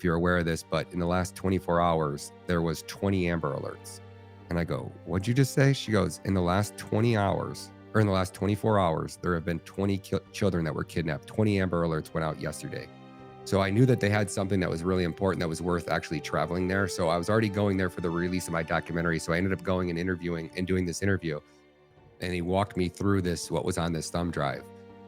if you're aware of this, but in the last 24 hours, there was 20 Amber Alerts. And I go, what'd you just say? She goes, in the last 20 hours, or in the last 24 hours, there have been 20 children that were kidnapped. 20 Amber Alerts went out yesterday. So I knew that they had something that was really important, that was worth actually traveling there. So I was already going there for the release of my documentary. So I ended up going and interviewing and doing this interview. And he walked me through this, what was on this thumb drive.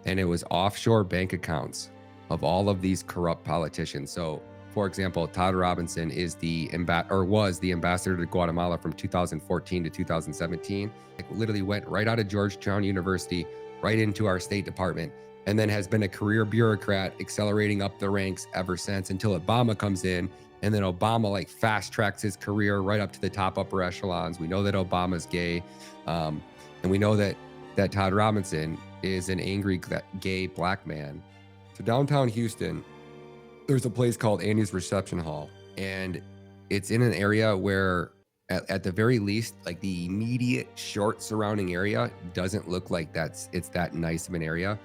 And it was offshore bank accounts of all of these corrupt politicians. So, for example, Todd Robinson is was the ambassador to Guatemala from 2014 to 2017. Like, literally went right out of Georgetown University, right into our State Department, and then has been a career bureaucrat, accelerating up the ranks ever since, until Obama comes in. And then Obama like fast tracks his career right up to the top upper echelons. We know that Obama's gay. And we know that Todd Robinson is an angry gay black man. So downtown Houston, there's a place called Andy's Reception Hall, and it's in an area where at the very least, like, the immediate short surrounding area doesn't look like it's that nice of an area.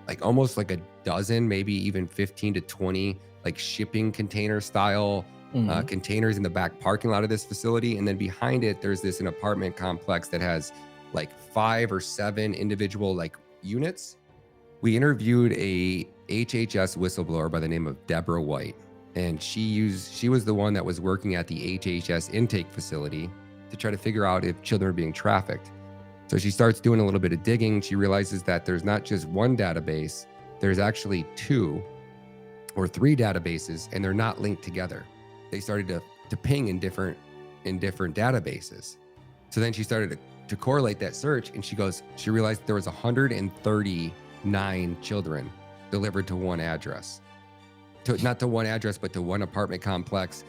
Like almost like a dozen, maybe even 15 to 20 like shipping container style containers in the back parking lot of this facility. And then behind it, there's an apartment complex that has like 5 or 7 individual like units. We interviewed a HHS whistleblower by the name of Deborah White, and she was the one that was working at the HHS intake facility to try to figure out if children are being trafficked. So she starts doing a little bit of digging. She realizes that there's not just one database, there's actually 2 or 3 databases, and they're not linked together. They started to ping in different databases. So then she started to correlate that search, and she realized there was 139 children delivered to one address. Not to one address, but to one apartment complex.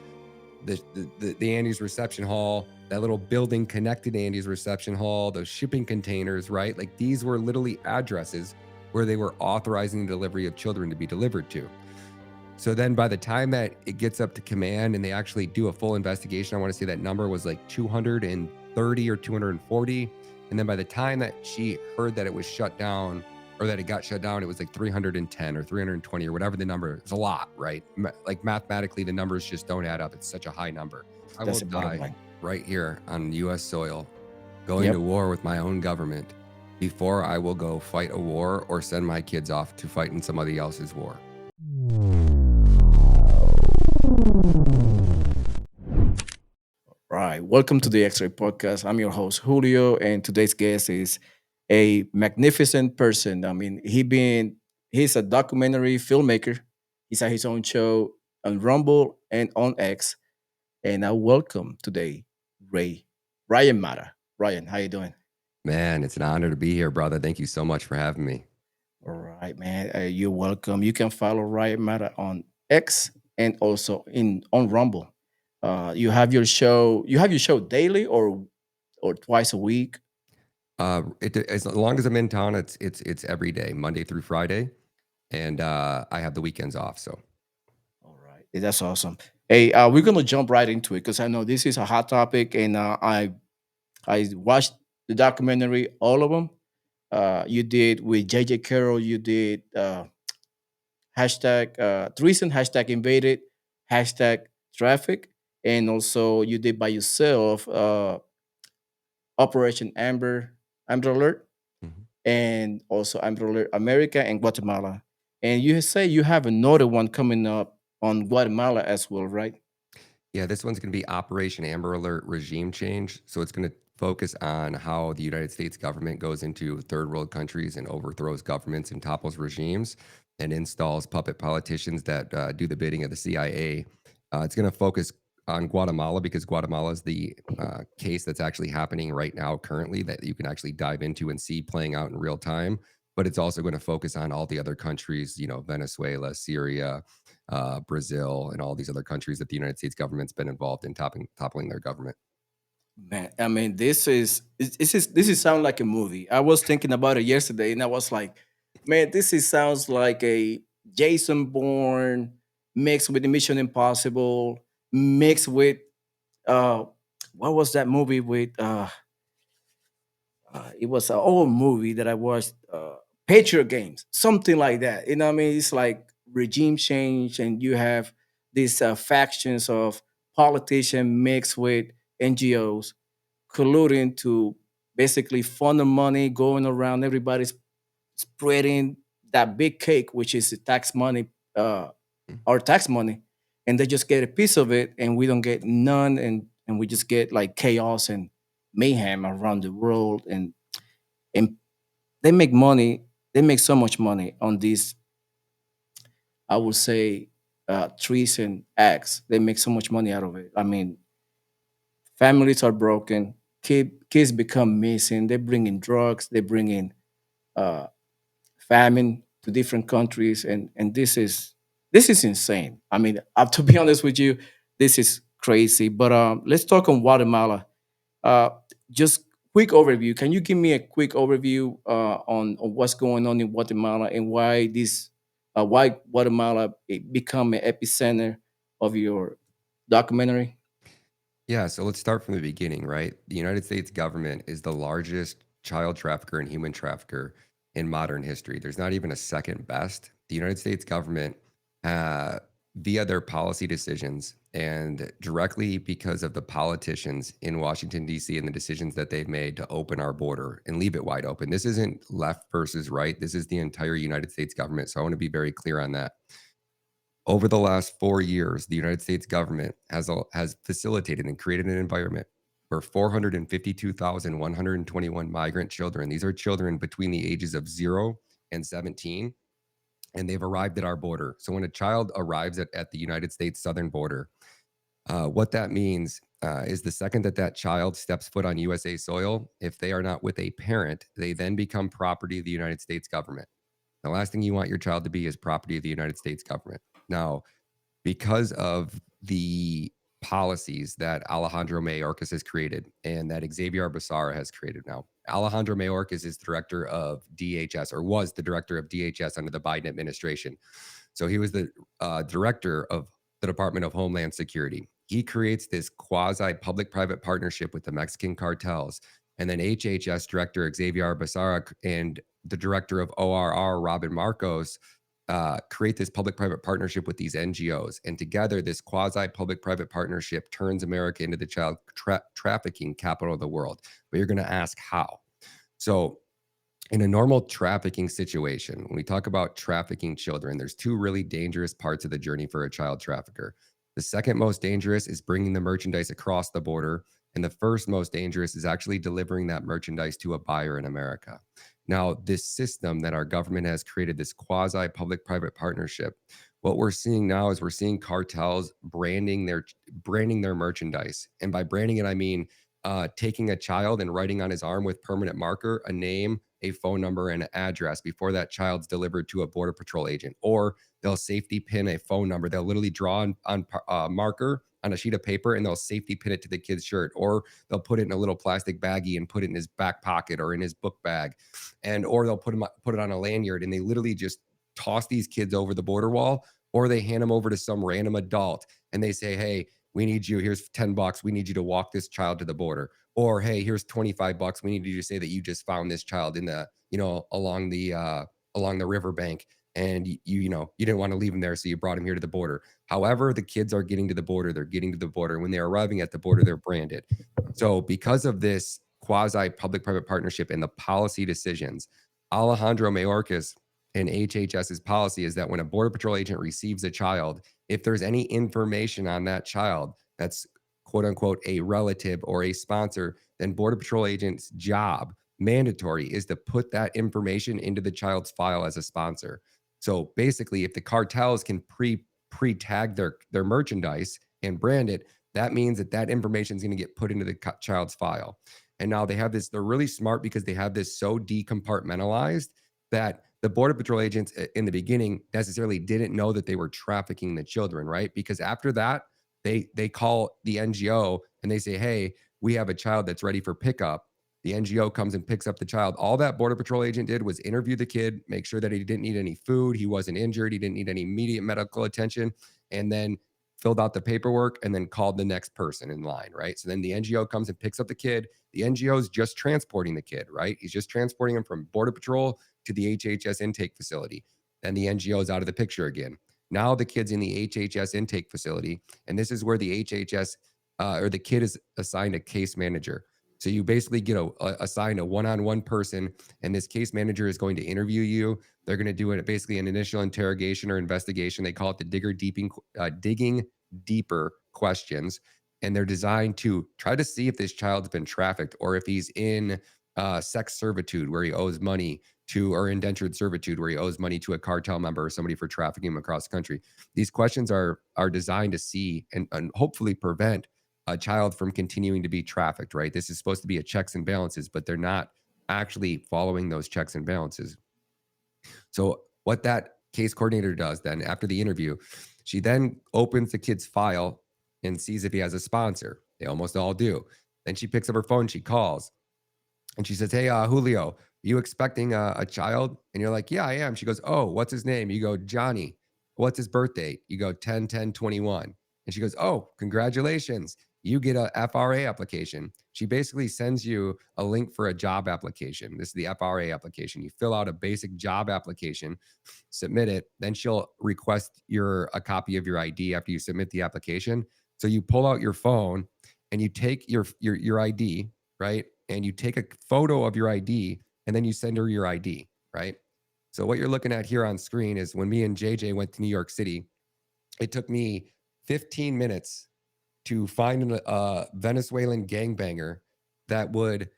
The Andy's Reception Hall, that little building connected to Andy's Reception Hall, those shipping containers, right? Like, these were literally addresses where they were authorizing the delivery of children to be delivered to. So then by the time that it gets up to command and they actually do a full investigation, I want to say that number was like 230 or 240. And then by the time that she heard that it was shut down, or that it got shut down, it was like 310 or 320 or whatever the number. It's a lot, right? Like, mathematically, the numbers just don't add up. It's such a high number. I will die right here on U.S. soil, going to war with my own government, before I will go fight a war or send my kids off to fight in somebody else's war. Right. Welcome to the Xray Podcast. I'm your host, Julio, and today's guest is a magnificent person. I mean, he's a documentary filmmaker. He's had his own show on Rumble and on X. And I welcome today Ryan Matta. Ryan, how you doing? Man, it's an honor to be here, brother. Thank you so much for having me. All right, man. You're welcome. You can follow Ryan Matta on X and also on Rumble. You have your show. You have your show daily or twice a week. As long as I'm in town, it's every day, Monday through Friday, and I have the weekends off. So, all right, that's awesome. Hey, we're gonna jump right into it because I know this is a hot topic, and I watched the documentary, all of them. You did with JJ Carroll. You did hashtag treason, hashtag invaded, hashtag traffic, and also you did by yourself Operation Amber Alert, mhm. and also Amber Alert America and Guatemala. And you say you have another one coming up on Guatemala as well, right? Yeah, this one's going to be Operation Amber Alert Regime Change. So it's going to focus on how the United States government goes into third world countries and overthrows governments and topples regimes and installs puppet politicians that do the bidding of the CIA. It's going to focus on Guatemala because Guatemala is the case that's actually happening right now, currently, that you can actually dive into and see playing out in real time. But it's also going to focus on all the other countries, Venezuela, Syria, Brazil, and all these other countries that the United States government's been involved in toppling their government. Man, I mean, this is sound like a movie. I was thinking about it yesterday, and I was like, man, sounds like a Jason Bourne mixed with the Mission Impossible, mixed with uh, what was that movie with? It was an old movie that I watched, Patriot Games, something like that. You know what I mean? It's like regime change, and you have these factions of politicians mixed with NGOs colluding to basically funnel money going around. Everybody's spreading that big cake, which is the tax money, uh, our tax money, and they just get a piece of it, and we don't get none, and we just get like chaos and mayhem around the world, and they make money. They make so much money on these, I would say, treason acts. They make so much money out of it. I mean, families are broken. Kids become missing. They bring in drugs. They bring in uh, famine to different countries, and this is insane. I mean, to be honest with you, this is crazy. But let's talk on Guatemala. Uh, just quick overview. Can you give me a quick overview on what's going on in Guatemala and why Guatemala become an epicenter of your documentary? Yeah, so let's start from the beginning, right? The United States government is the largest child trafficker and human trafficker in modern history. There's not even a second best. The United States government, uh, via their policy decisions and directly because of the politicians in Washington, D.C., and the decisions that they've made to open our border and leave it wide open. This isn't left versus right. This is the entire United States government. So I want to be very clear on that. Over the last 4 years, the United States government has facilitated and created an environment where 452,121 migrant children, these are children between the ages of 0 and 17, and they've arrived at our border. So when a child arrives at the United States southern border, what that means is the second that that child steps foot on USA soil, if they are not with a parent, they then become property of the United States government. The last thing you want your child to be is property of the United States government. Now, because of the policies that Alejandro Mayorkas has created and that Xavier Becerra has created now. Alejandro Mayorkas is director of DHS, or was the director of DHS under the Biden administration. So he was the director of the Department of Homeland Security. He creates this quasi public private partnership with the Mexican cartels. And then HHS director Xavier Becerra and the director of ORR, Robin Marcos, create this public-private partnership with these NGOs, and together, this quasi-public-private partnership turns America into the child trafficking capital of the world. But you're going to ask how? So, in a normal trafficking situation, when we talk about trafficking children, there's two really dangerous parts of the journey for a child trafficker. The second most dangerous is bringing the merchandise across the border, and the first most dangerous is actually delivering that merchandise to a buyer in America. Now, this system that our government has created, this quasi public private partnership, what we're seeing now is we're seeing cartels branding their merchandise. And by branding it, I mean taking a child and writing on his arm with permanent marker a name, a phone number, and an address before that child's delivered to a Border Patrol agent. Or they'll safety pin a phone number. They'll literally draw on marker on a sheet of paper and they'll safety pin it to the kid's shirt. Or they'll put it in a little plastic baggie and put it in his back pocket or in his book bag. Or they'll put it on a lanyard, and they literally just toss these kids over the border wall, or they hand them over to some random adult and they say, hey, we need you. Here's $10. We need you to walk this child to the border. Or, hey, here's $25. We need you to say that you just found this child in the, along the riverbank, and you didn't want to leave him there, so you brought him here to the border. However, the kids are getting to the border. They're getting to the border. When they're arriving at the border, they're branded. So because of this quasi public-private partnership and the policy decisions, Alejandro Mayorkas and HHS's policy is that when a Border Patrol agent receives a child, if there's any information on that child that's quote unquote a relative or a sponsor, then Border Patrol agent's job, mandatory, is to put that information into the child's file as a sponsor. So basically, if the cartels can pre-tag their merchandise and brand it, that means that information is going to get put into the child's file. And now they have this, they're really smart because they have this so decompartmentalized that the Border Patrol agents in the beginning necessarily didn't know that they were trafficking the children, right? Because after that, they call the NGO and they say, hey, we have a child that's ready for pickup. The NGO comes and picks up the child. All that Border Patrol agent did was interview the kid, make sure that he didn't need any food, he wasn't injured, he didn't need any immediate medical attention, and then filled out the paperwork and then called the next person in line, right? So then the NGO comes and picks up the kid. The NGO is just transporting the kid, right? He's just transporting him from Border Patrol to the HHS intake facility. Then the NGO is out of the picture again. Now the kid's in the HHS intake facility, and this is where the HHS or the kid is assigned a case manager. So you basically get assigned a one-on-one person, and this case manager is going to interview you. They're going to do it basically an initial interrogation or investigation. They call it the digging deeper questions, and they're designed to try to see if this child's been trafficked or if he's in sex servitude where he owes money to, or indentured servitude where he owes money to a cartel member or somebody for trafficking him across the country. These questions are designed to see and hopefully prevent a child from continuing to be trafficked, right? This is supposed to be a checks and balances, but they're not actually following those checks and balances. So what that case coordinator does then after the interview, she then opens the kid's file and sees if he has a sponsor. They almost all do. Then she picks up her phone, she calls, and she says, "Hey, Julio, you expecting a child?" And you're like, "Yeah, I am." She goes, "Oh, what's his name?" You go, "Johnny." "What's his birth date?" You go, 10/10/21. And she goes, "Oh, congratulations. You get a FRA application." She basically sends you a link for a job application. This is the FRA application. You fill out a basic job application, submit it, then she'll request a copy of your ID after you submit the application. So you pull out your phone and you take your ID, right? And you take a photo of your ID and then you send her your ID, right? So what you're looking at here on screen is when me and JJ went to New York City, it took me 15 minutes to find a Venezuelan gangbanger that would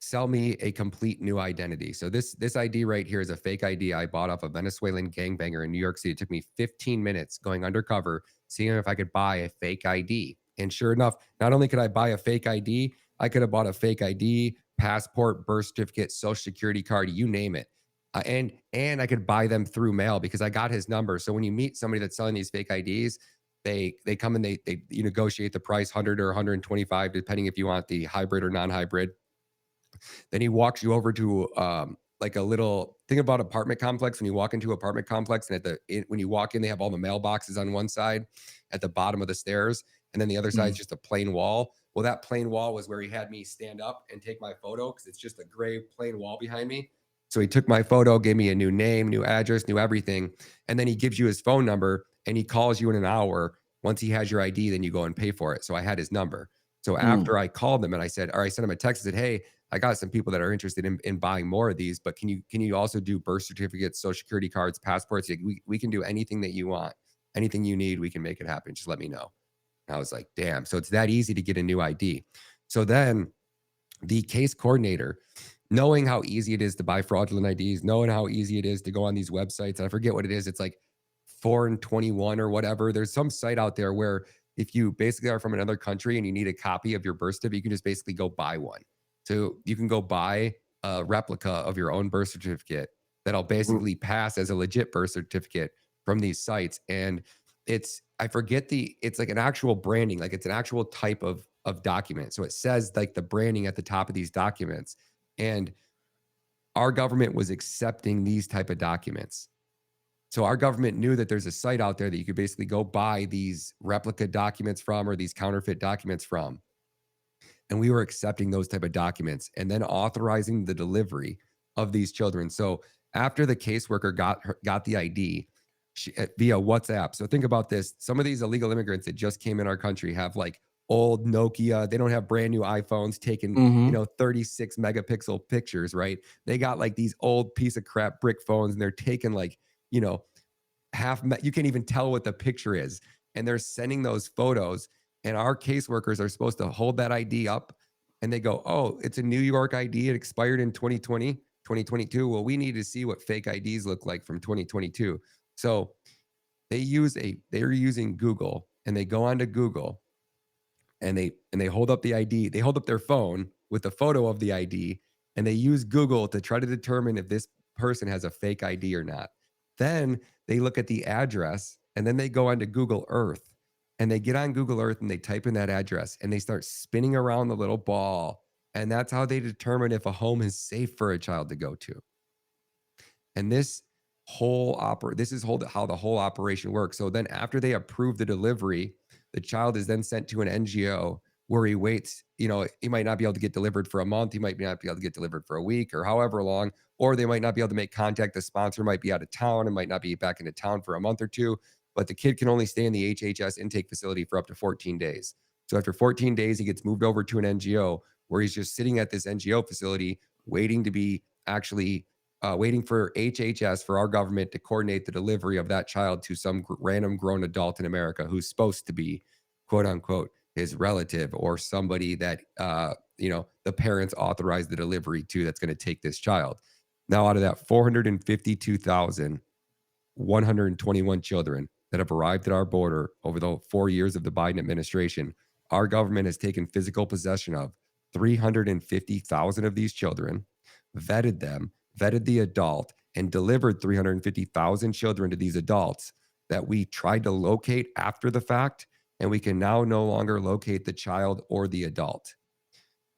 sell me a complete new identity. So this ID right here is a fake ID I bought off a Venezuelan gangbanger in New York City. It took me 15 minutes going undercover, seeing if I could buy a fake ID. And sure enough, not only could I buy a fake ID, I could have bought a fake ID, passport, birth certificate, social security card, you name it. And I could buy them through mail because I got his number. So when you meet somebody that's selling these fake IDs, they come and they you negotiate the price 100 or 125 depending if you want the hybrid or non-hybrid. Then he walks you over to like a little thing about apartment complex. When you walk into apartment complex, and when you walk in, they have all the mailboxes on one side at the bottom of the stairs, and then the other side is Mm. just a plain wall. Well, that plain wall was where he had me stand up and take my photo because it's just a gray plain wall behind me. So he took my photo, gave me a new name, new address, new everything, and then he gives you his phone number and he calls you in an hour. Once he has your ID, then you go and pay for it. So I had his number. So Mm. after I called them and I said, or I sent him a text and said, "Hey, I got some people that are interested in buying more of these, but can you also do birth certificates, social security cards, passports? We can do anything that you want, anything you need, we can make it happen. Just let me know." And I was like, damn. So it's that easy to get a new ID. So then the case coordinator, knowing how easy it is to buy fraudulent IDs, knowing how easy it is to go on these websites, and I forget what it is. It's like 4 and 21 or whatever. There's some site out there where if you basically are from another country and you need a copy of your birth certificate, you can just basically go buy one. So you can go buy a replica of your own birth certificate that'll R- basically pass as a legit birth certificate from these sites. And I forget it's like an actual branding, like it's an actual type of document. So it says like the branding at the top of these documents. And our government was accepting these type of documents. So our government knew that there's a site out there that you could basically go buy these replica documents from or these counterfeit documents from. And we were accepting those type of documents and then authorizing the delivery of these children. So after the caseworker got the ID via WhatsApp. So think about this. Some of these illegal immigrants that just came in our country have like old Nokia. They don't have brand new iPhones taking, Mhm. 36 megapixel pictures, right? They got like these old piece of crap brick phones and they're taking like, you know, you can't even tell what the picture is. And they're sending those photos. And our caseworkers are supposed to hold that ID up and they go, "Oh, it's a New York ID. It expired in 2020, 2022. Well, we need to see what fake IDs look like from 2022." So they're using Google and they go onto Google and they hold up the ID. They hold up their phone with the photo of the ID and they use Google to try to determine if this person has a fake ID or not. Then they look at the address and then they go onto Google Earth and they get on Google Earth and they type in that address and they start spinning around the little ball. And that's how they determine if a home is safe for a child to go to. And this is how the whole operation works. So then after they approve the delivery, the child is then sent to an NGO where he waits. He might not be able to get delivered for a month. He might not be able to get delivered for a week or however long, or they might not be able to make contact. The sponsor might be out of town and might not be back into town for a month or two. but the kid can only stay in the HHS intake facility for up to 14 days. So after 14 days, he gets moved over to an NGO where he's just sitting at this NGO facility waiting to be actually waiting for HHS, for our government to coordinate the delivery of that child to some random grown adult in America who's supposed to be, quote unquote, his relative or somebody that, the parents authorized the delivery to, that's going to take this child. Now, out of that 452,121 children that have arrived at our border over the 4 years of the Biden administration, our government has taken physical possession of 350,000 of these children, vetted them, vetted the adult, and delivered 350,000 children to these adults that we tried to locate after the fact, and we can now no longer locate the child or the adult.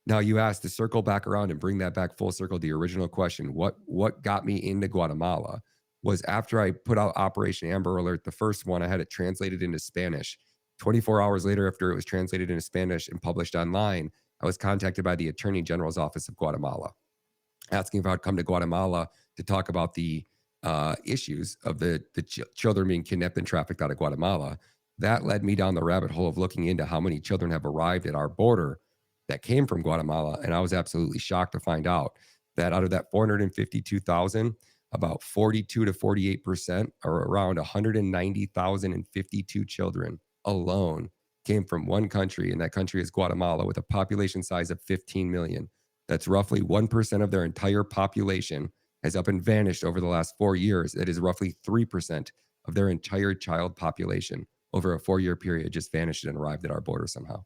Now, you asked to circle back around and bring that back full circle to the original question. What got me into Guatemala was after I put out Operation Amber Alert, the first one, I had it translated into Spanish. 24 hours later, after it was translated into Spanish and published online, I was contacted by the Attorney General's Office of Guatemala, asking if I'd come to Guatemala to talk about the issues of the children being kidnapped and trafficked out of Guatemala. That led me down the rabbit hole of looking into how many children have arrived at our border that came from Guatemala. And I was absolutely shocked to find out that out of that 452,000, about 42 to 48%, or around 190,052 children alone, came from one country, and that country is Guatemala, with a population size of 15 million. That's roughly 1% of their entire population has up and vanished over the last 4 years. That is roughly 3% of their entire child population over a 4-year period just vanished and arrived at our border somehow.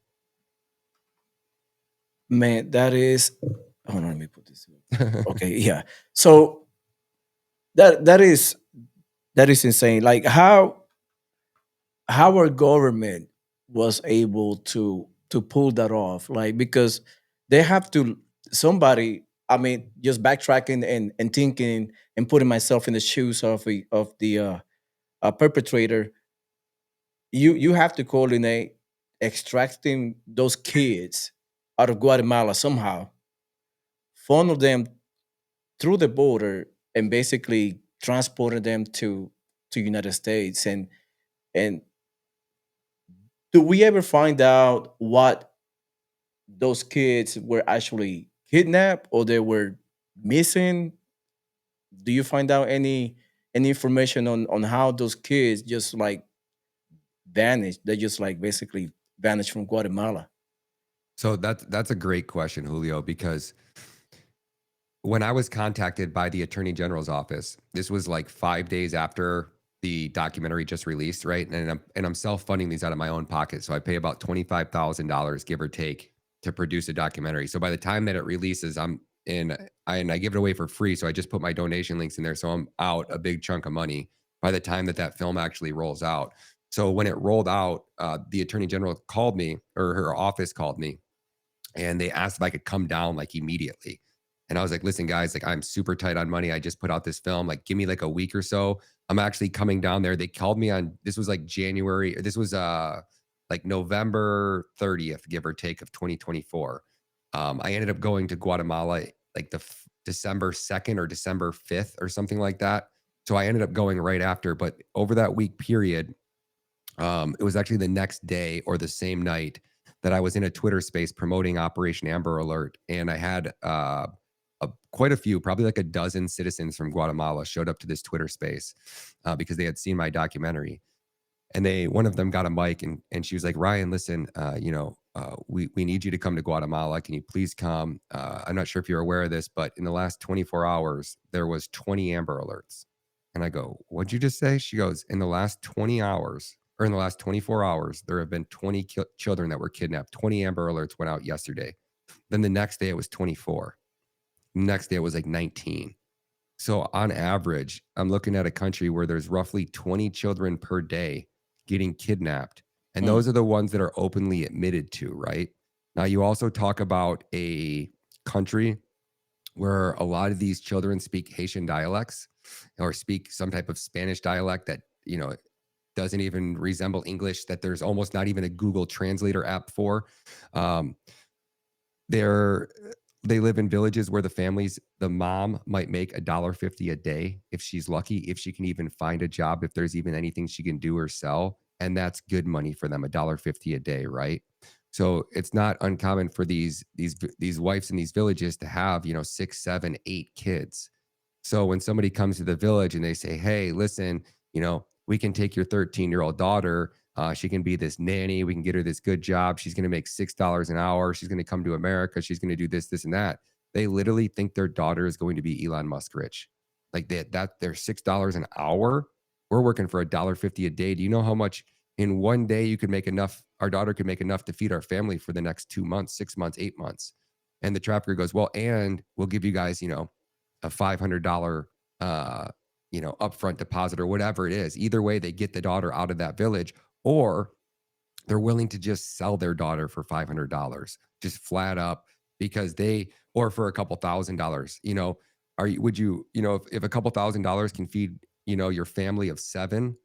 Man, that is. Hold on, let me put this. Okay, yeah. So that is insane. Like how our government was able to pull that off. Like because they have to somebody. I mean, just backtracking and thinking and putting myself in the shoes of the perpetrator. You have to coordinate extracting those kids out of Guatemala somehow, funnel them through the border, and basically transporting them to United States. And do we ever find out what those kids were actually kidnapped or they were missing? Do you find out any information on how those kids just like vanished? They just like basically vanished from Guatemala. So that's a great question, Julio, because when I was contacted by the Attorney General's office, this was like 5 days after the documentary just released, right? And I'm self-funding these out of my own pocket. So I pay about $25,000, give or take, to produce a documentary. So by the time that it releases, I give it away for free. So I just put my donation links in there. So I'm out a big chunk of money by the time that film actually rolls out. So when it rolled out, the Attorney General called me, or her office called me, and they asked if I could come down like immediately. And I was like, listen, guys, like I'm super tight on money. I just put out this film. Like, give me like a week or so. I'm actually coming down there. They called me on, this was like January, this was like November 30th, give or take, of 2024. I ended up going to Guatemala like December 2nd or December 5th or something like that. So I ended up going right after. But over that week period, it was actually the next day or the same night that I was in a Twitter space promoting Operation Amber Alert. And I had quite a few, probably like a dozen citizens from Guatemala showed up to this Twitter space because they had seen my documentary. And one of them got a mic, and she was like, Ryan, listen, we need you to come to Guatemala. Can you please come? I'm not sure if you're aware of this, but in the last 24 hours, there was 20 Amber Alerts. And I go, what'd you just say? She goes, in the last 20 hours, or in the last 24 hours, there have been 20 children that were kidnapped. 20 Amber Alerts went out yesterday. Then the next day it was 24. The next day it was like 19. So on average, I'm looking at a country where there's roughly 20 children per day getting kidnapped. And those are the ones that are openly admitted to, right? Now, you also talk about a country where a lot of these children speak Haitian dialects or speak some type of Spanish dialect that, doesn't even resemble English, that there's almost not even a Google Translator app for. They're they live in villages where the mom might make $1.50 a day if she's lucky, if she can even find a job, if there's even anything she can do or sell. And that's good money for them, $1.50 a day, right? So it's not uncommon for these wives in these villages to have, 6, 7, 8 kids. So when somebody comes to the village and they say, "Hey, listen, we can take your 13-year-old daughter. She can be this nanny. We can get her this good job. She's going to make $6 an hour. She's going to come to America. She's going to do this, this, and that." They literally think their daughter is going to be Elon Musk rich. Like that they're $6 an hour. We're working for $1.50 a day. Do you know how much in one day you could make enough? Our daughter could make enough to feed our family for the next 2 months, 6 months, 8 months. And the trapper goes, "Well, and we'll give you guys, a $500 upfront deposit or whatever it is." Either way, they get the daughter out of that village, or they're willing to just sell their daughter for $500, just flat up, because or for a couple $1,000. Would you, if a couple $1,000 can feed, your family of 7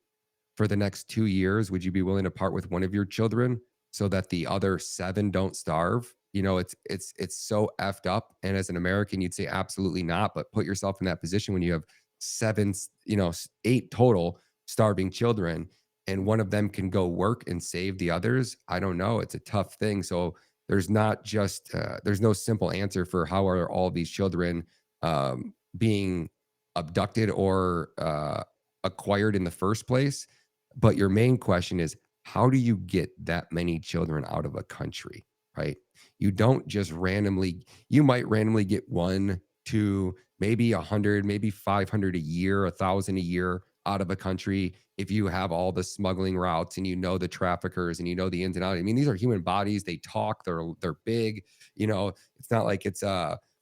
for the next 2 years, would you be willing to part with one of your children so that the other 7 don't starve? It's so effed up. And as an American, you'd say absolutely not. But put yourself in that position when you have 7, 8 total starving children, and one of them can go work and save the others. I don't know. It's a tough thing. So there's no simple answer for how are all these children being abducted or acquired in the first place. But your main question is, how do you get that many children out of a country, right? You don't just randomly, you might randomly get 1, 2, maybe 100, maybe 500 a year, 1,000 a year out of a country if you have all the smuggling routes and the traffickers and the ins and outs. I mean, these are human bodies. They talk, they're big. It's not like it's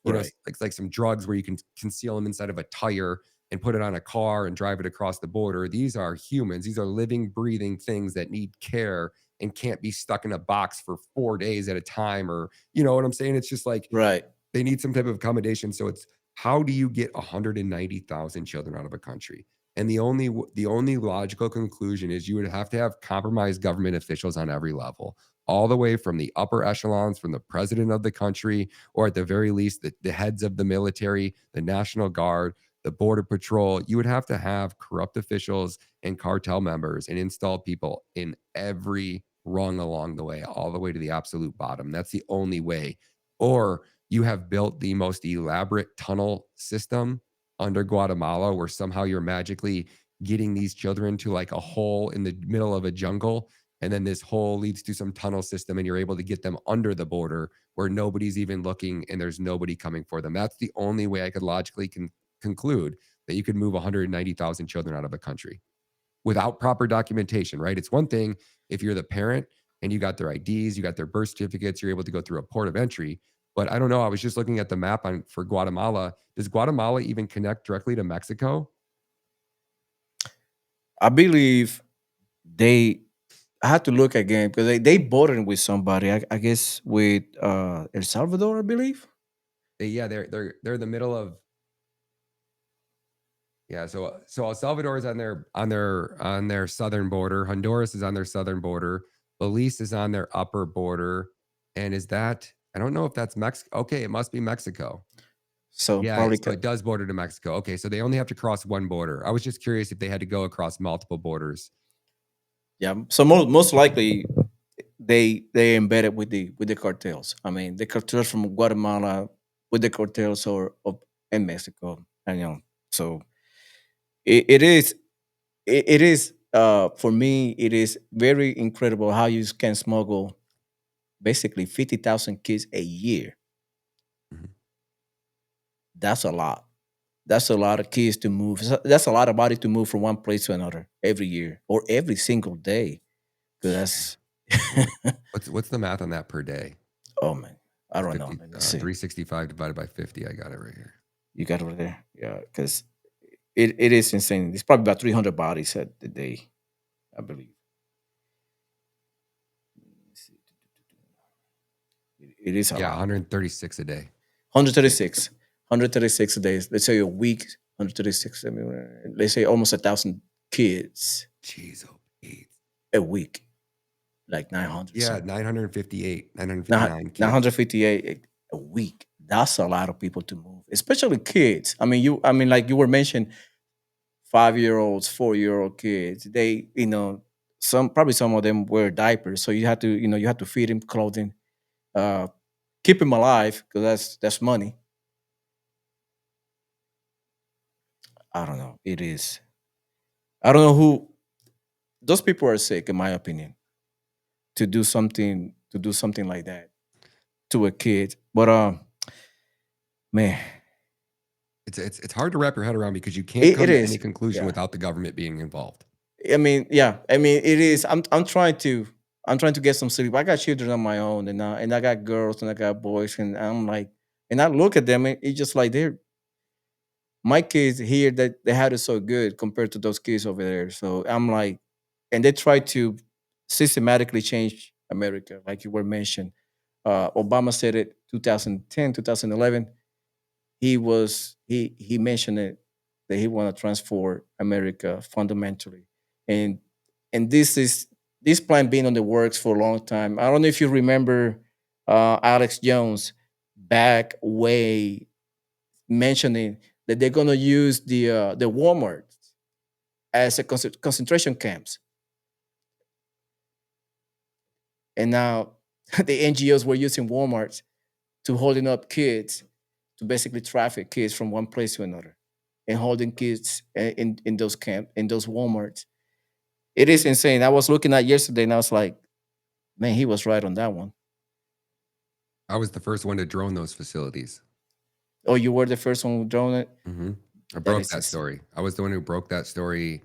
Right. like some drugs where you can conceal them inside of a tire and put it on a car and drive it across the border. These are humans. These are living, breathing things that need care and can't be stuck in a box for 4 days at a time. Or, you know what I'm saying? It's just like Right. they need some type of accommodation. So it's, how do you get 190,000 children out of a country? And the only logical conclusion is you would have to have compromised government officials on every level, all the way from the upper echelons, from the president of the country, or at the very least, the heads of the military, the National Guard, the Border Patrol. You would have to have corrupt officials and cartel members and install people in every rung along the way, all the way to the absolute bottom. That's the only way. Or you have built the most elaborate tunnel system under Guatemala, where somehow you're magically getting these children to like a hole in the middle of a jungle. And then this hole leads to some tunnel system, and you're able to get them under the border where nobody's even looking and there's nobody coming for them. That's the only way I could logically conclude that you could move 190,000 children out of a country without proper documentation, right? It's one thing if you're the parent and you got their IDs, you got their birth certificates, you're able to go through a port of entry. But I don't know. I was just looking at the map for Guatemala. Does Guatemala even connect directly to Mexico? I believe they. I had to look again because they bordered with somebody. I guess with El Salvador, I believe. Yeah, they're in the middle of, yeah. So El Salvador is on their southern border. Honduras is on their southern border. Belize is on their upper border. And is that, I don't know if that's Mexico. Okay, it must be Mexico. So Yeah, probably so it does border to Mexico. Okay, so they only have to cross one border. I was just curious if they had to go across multiple borders. yeah. So most likely they embedded with the cartels. I mean, the cartels from Guatemala with the cartels or of in Mexico. And so it is it is for me it is very incredible how you can smuggle basically 50,000 kids a year. Mhm. That's a lot. That's a lot of kids to move. That's a lot of body to move from one place to another every year or every single day. 'Cause Yeah. that's What's the math on that per day? oh man, I don't know. 50, Let me see. 365 divided by 50. I got it right here. You got over there, yeah, because it is insane. It's probably about 300 bodies at the day, I believe. Let me see. It is a Yeah, lot. 136 a day. 136, 136 days. Let's say a week. 136. I mean, let's say almost 1,000 kids Jeez, oh, Pete. a week, like 900 Yeah, something. 958, Now 959 kids. 958 a week. That's a lot of people to move, especially kids. I mean, like you were mentioning, 5-year-olds, 4-year-old kids. They, probably some of them wear diapers, so you have to, you have to feed him clothing, uh, keep him alive because that's money. I don't know. It is. I don't know who those people are sick, in my opinion, to do something like that to a kid. But man, It's hard to wrap your head around because you can't it come to any is. conclusion Yeah. without the government being involved. I mean, yeah. I mean, it is. I'm trying to get some sleep. I got children of my own, and I got girls and I got boys, and I'm like, and I look at them, and it's just like they're my kids here that they had it so good compared to those kids over there. So I'm like, and they try to systematically change America, like you were mentioned. Obama said it 2010, 2011. He mentioned it that he want to transform America fundamentally, and and this plan been on the works for a long time. I don't know if you remember Alex Jones back way mentioning that they're going to use the Walmart as a concentration camps, and now the NGOs were using Walmart to holding up kids to basically traffic kids from one place to another and holding kids in those camp in those Walmarts. It is insane. I was looking at yesterday and I was like, man, he was right on that one. I was the first one to drone those facilities. Oh, you were the first one who drone it. Hmm. I That broke is that insane. story. I was the one who broke that story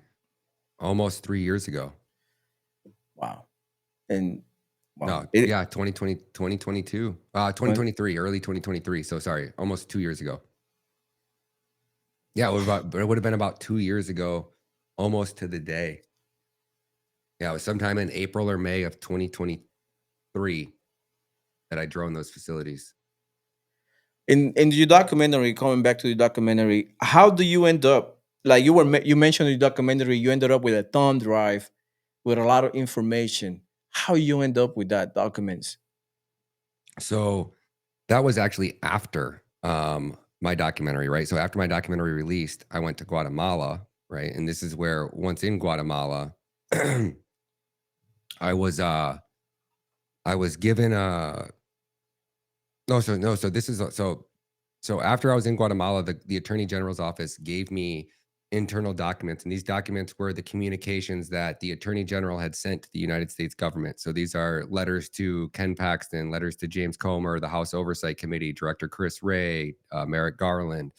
almost 3 years ago. Wow. And wow, No, yeah, 2020, 2022, 2023, early 2023. So sorry, almost 2 years ago. Yeah, it would have been about 2 years ago, almost to the day. Yeah, it was sometime in April or May of 2023 that I drone those facilities. in your documentary, coming back to the documentary, how do you end up, like you mentioned in the documentary, you ended up with a thumb drive with a lot of information. How you end up with that documents? So that was actually after my documentary, right? So after my documentary released, I went to Guatemala, right? And this is where once in Guatemala, I was I was given a no, so this is so after I was in Guatemala, the Attorney General's office gave me internal documents, and these documents were the communications that the Attorney General had sent to the United States government. So these are letters to Ken Paxton, letters to James Comer, the House Oversight Committee, Director Chris Wray, Merrick Garland,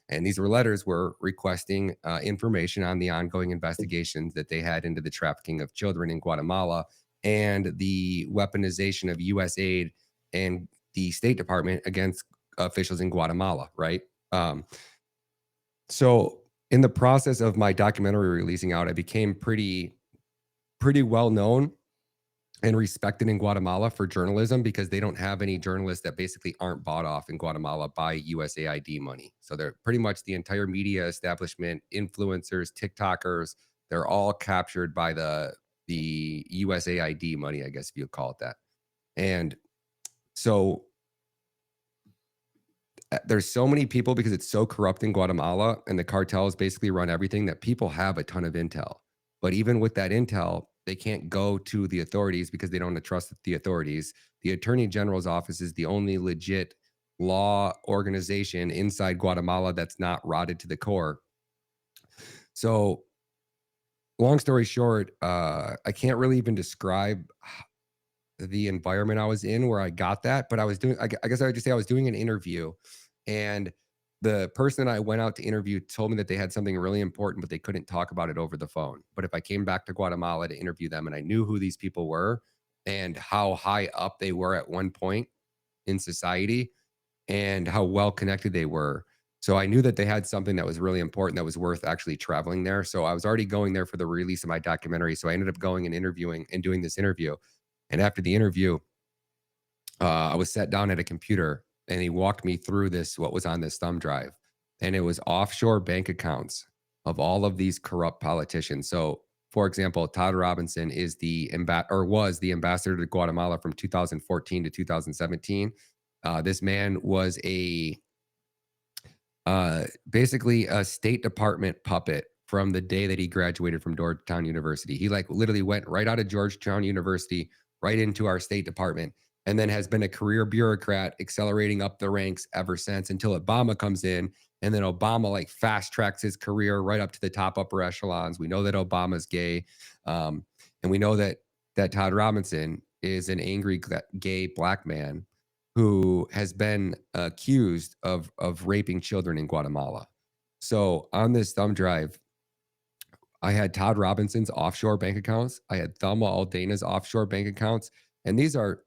and these were letters were requesting information on the ongoing investigations that they had into the trafficking of children in Guatemala and the weaponization of U.S. aid and the State Department against officials in Guatemala, right? Um, so in the process of my documentary releasing out, I became pretty well known and respected in Guatemala for journalism because they don't have any journalists that basically aren't bought off in Guatemala by USAID money. So they're pretty much the entire media establishment, influencers, TikTokers, they're all captured by the USAID money, I guess if you call it that. And so there's so many people because it's so corrupt in Guatemala and the cartels basically run everything that people have a ton of intel. But even with that intel, they can't go to the authorities because they don't trust the authorities. The Attorney General's office is the only legit law organization inside Guatemala that's not rotted to the core. So, long story short, I can't really even describe the environment I was in where I got that, but I was doing, I guess I would just say I was doing an interview and the person that I went out to interview told me that they had something really important, but they couldn't talk about it over the phone. But if I came back to Guatemala to interview them and I knew who these people were and how high up they were at one point in society and how well connected they were. So I knew that they had something that was really important that was worth actually traveling there. So I was already going there for the release of my documentary. So I ended up going and interviewing and doing this interview. And after the interview, I was sat down at a computer and he walked me through this, what was on this thumb drive. And it was offshore bank accounts of all of these corrupt politicians. So, for example, Todd Robinson is was the ambassador to Guatemala from 2014 to 2017. This man was basically a State Department puppet from the day that he graduated from Georgetown University. He like literally went right out of Georgetown University right into our State Department, and then has been a career bureaucrat accelerating up the ranks ever since until Obama comes in. And then Obama like fast tracks his career right up to the top upper echelons. We know that Obama's gay. And we know that Todd Robinson is an angry gay black man who has been accused of raping children in Guatemala. So on this thumb drive, I had Todd Robinson's offshore bank accounts. I had Thelma Aldena's offshore bank accounts. And these are,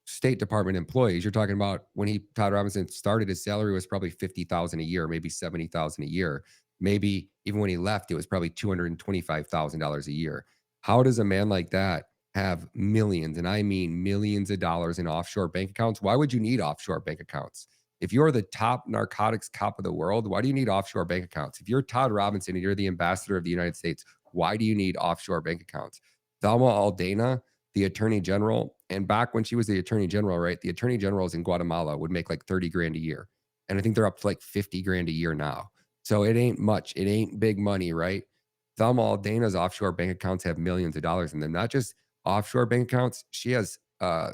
State Department employees. You're talking about when Todd Robinson started, his salary was probably 50,000 a year, maybe 70,000 a year. Maybe even when he left, it was probably $225,000 a year. How does a man like that have millions, and I mean millions of dollars in offshore bank accounts? Why would you need offshore bank accounts? If you're the top narcotics cop of the world, why do you need offshore bank accounts? If you're Todd Robinson and you're the ambassador of the United States, why do you need offshore bank accounts? Thelma Aldana, the attorney general, and back when she was the attorney general, right? The attorney generals in Guatemala would make like 30 grand a year. And I think they're up to like 50 grand a year now. So it ain't much. It ain't big money, right? Thelma Aldana's offshore bank accounts have millions of dollars in them. Not just offshore bank accounts. She has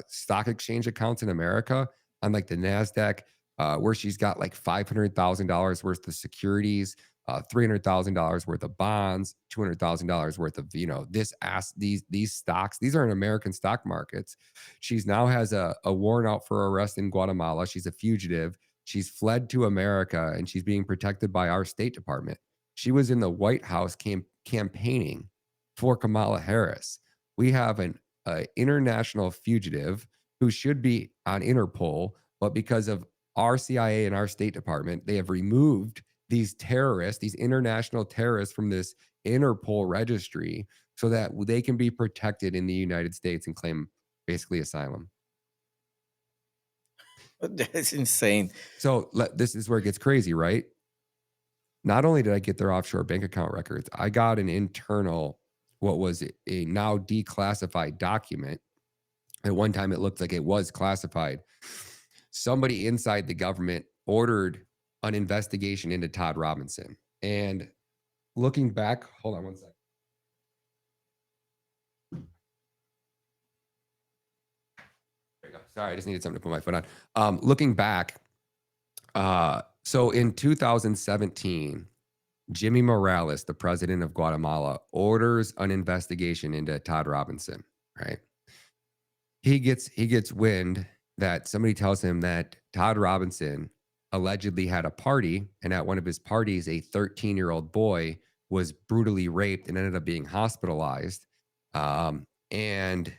stock exchange accounts in America on like the NASDAQ, where she's got like $500,000 worth of securities, $300,000 worth of bonds, $200,000 worth of these stocks. These are in American stock markets. She's now has a warrant out for arrest in Guatemala. She's a fugitive. She's fled to America and she's being protected by our State Department. She was in the White House campaigning for Kamala Harris. We have an international fugitive who should be on Interpol, but because of our CIA and our State Department, they have removed these terrorists, these international terrorists from this Interpol registry so that they can be protected in the United States and claim basically asylum. That's insane. So this is where it gets crazy, right? Not only did I get their offshore bank account records, I got an internal, what was a now declassified document. At one time, it looked like it was classified. Somebody inside the government ordered an investigation into Todd Robinson. And looking back, hold on one second. There you go. Sorry, I just needed something to put my foot on. Looking back, so in 2017, Jimmy Morales, the president of Guatemala, orders an investigation into Todd Robinson, right? He gets wind that somebody tells him that Todd Robinson allegedly had a party, and at one of his parties, a 13-year-old boy was brutally raped and ended up being hospitalized. And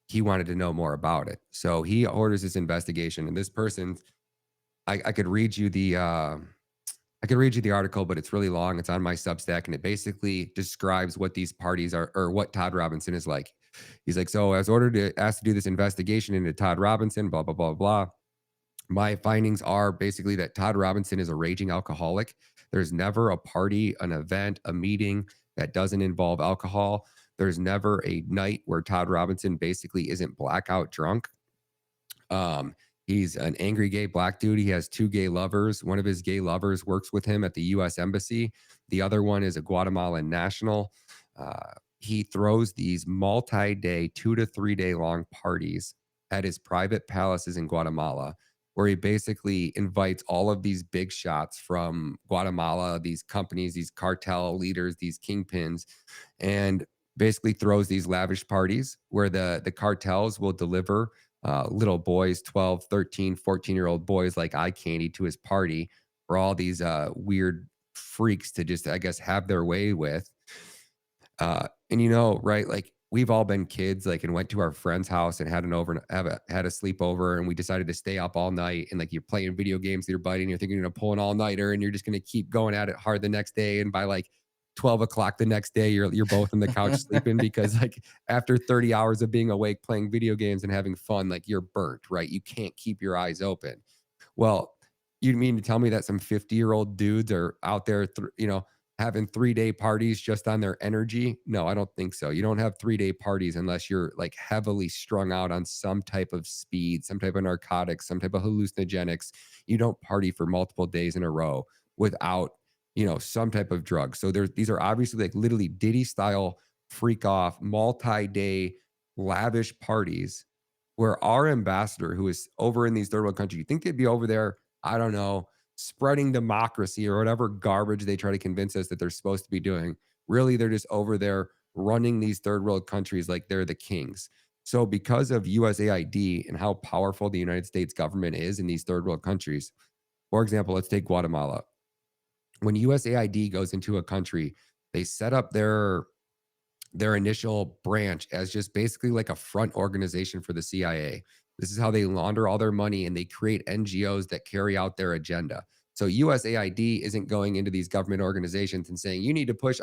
he wanted to know more about it. So he orders this investigation, and this person, I could read you the article, but it's really long. It's on my Substack, and it basically describes what these parties are, or what Todd Robinson is like. He's like, so I was asked to do this investigation into Todd Robinson, blah, blah, blah, blah. My findings are basically that Todd Robinson is a raging alcoholic. There's never a party, an event, a meeting that doesn't involve alcohol. There's never a night where Todd Robinson basically isn't blackout drunk. He's an angry gay black dude. He has two gay lovers. One of his gay lovers works with him at the U.S. Embassy. The other one is a Guatemalan national. He throws these multi-day, 2 to 3 day long parties at his private palaces in Guatemala, where he basically invites all of these big shots from Guatemala, these companies, these cartel leaders, these kingpins, and basically throws these lavish parties where the cartels will deliver little boys, 12, 13, 14-year-old boys like eye candy to his party for all these weird freaks to just, I guess, have their way with. And right, like we've all been kids, like, and went to our friend's house and had had a sleepover, and we decided to stay up all night, and like you're playing video games with your buddy and you're thinking you're gonna pull an all-nighter and you're just gonna keep going at it hard the next day, and by like 12 o'clock the next day you're both on the couch sleeping because like after 30 hours of being awake playing video games and having fun, like you're burnt, right? You can't keep your eyes open. Well, you mean to tell me that some 50-year-old dudes are out there, having 3-day parties just on their energy? No, I don't think so. You don't have 3-day parties unless you're like heavily strung out on some type of speed, some type of narcotics, some type of hallucinogenics. You don't party for multiple days in a row without, some type of drug. So these are obviously like literally Diddy style freak off, multi-day lavish parties where our ambassador who is over in these third world countries, you think they'd be over there, I don't know, spreading democracy or whatever garbage they try to convince us that they're supposed to be doing. Really, they're just over there running these third world countries like they're the kings. So, because of USAID and how powerful the United States government is in these third world countries, for example, let's take Guatemala. When USAID goes into a country, they set up their initial branch as just basically like a front organization for the CIA. This is how they launder all their money and they create NGOs that carry out their agenda. So USAID isn't going into these government organizations and saying, you need to push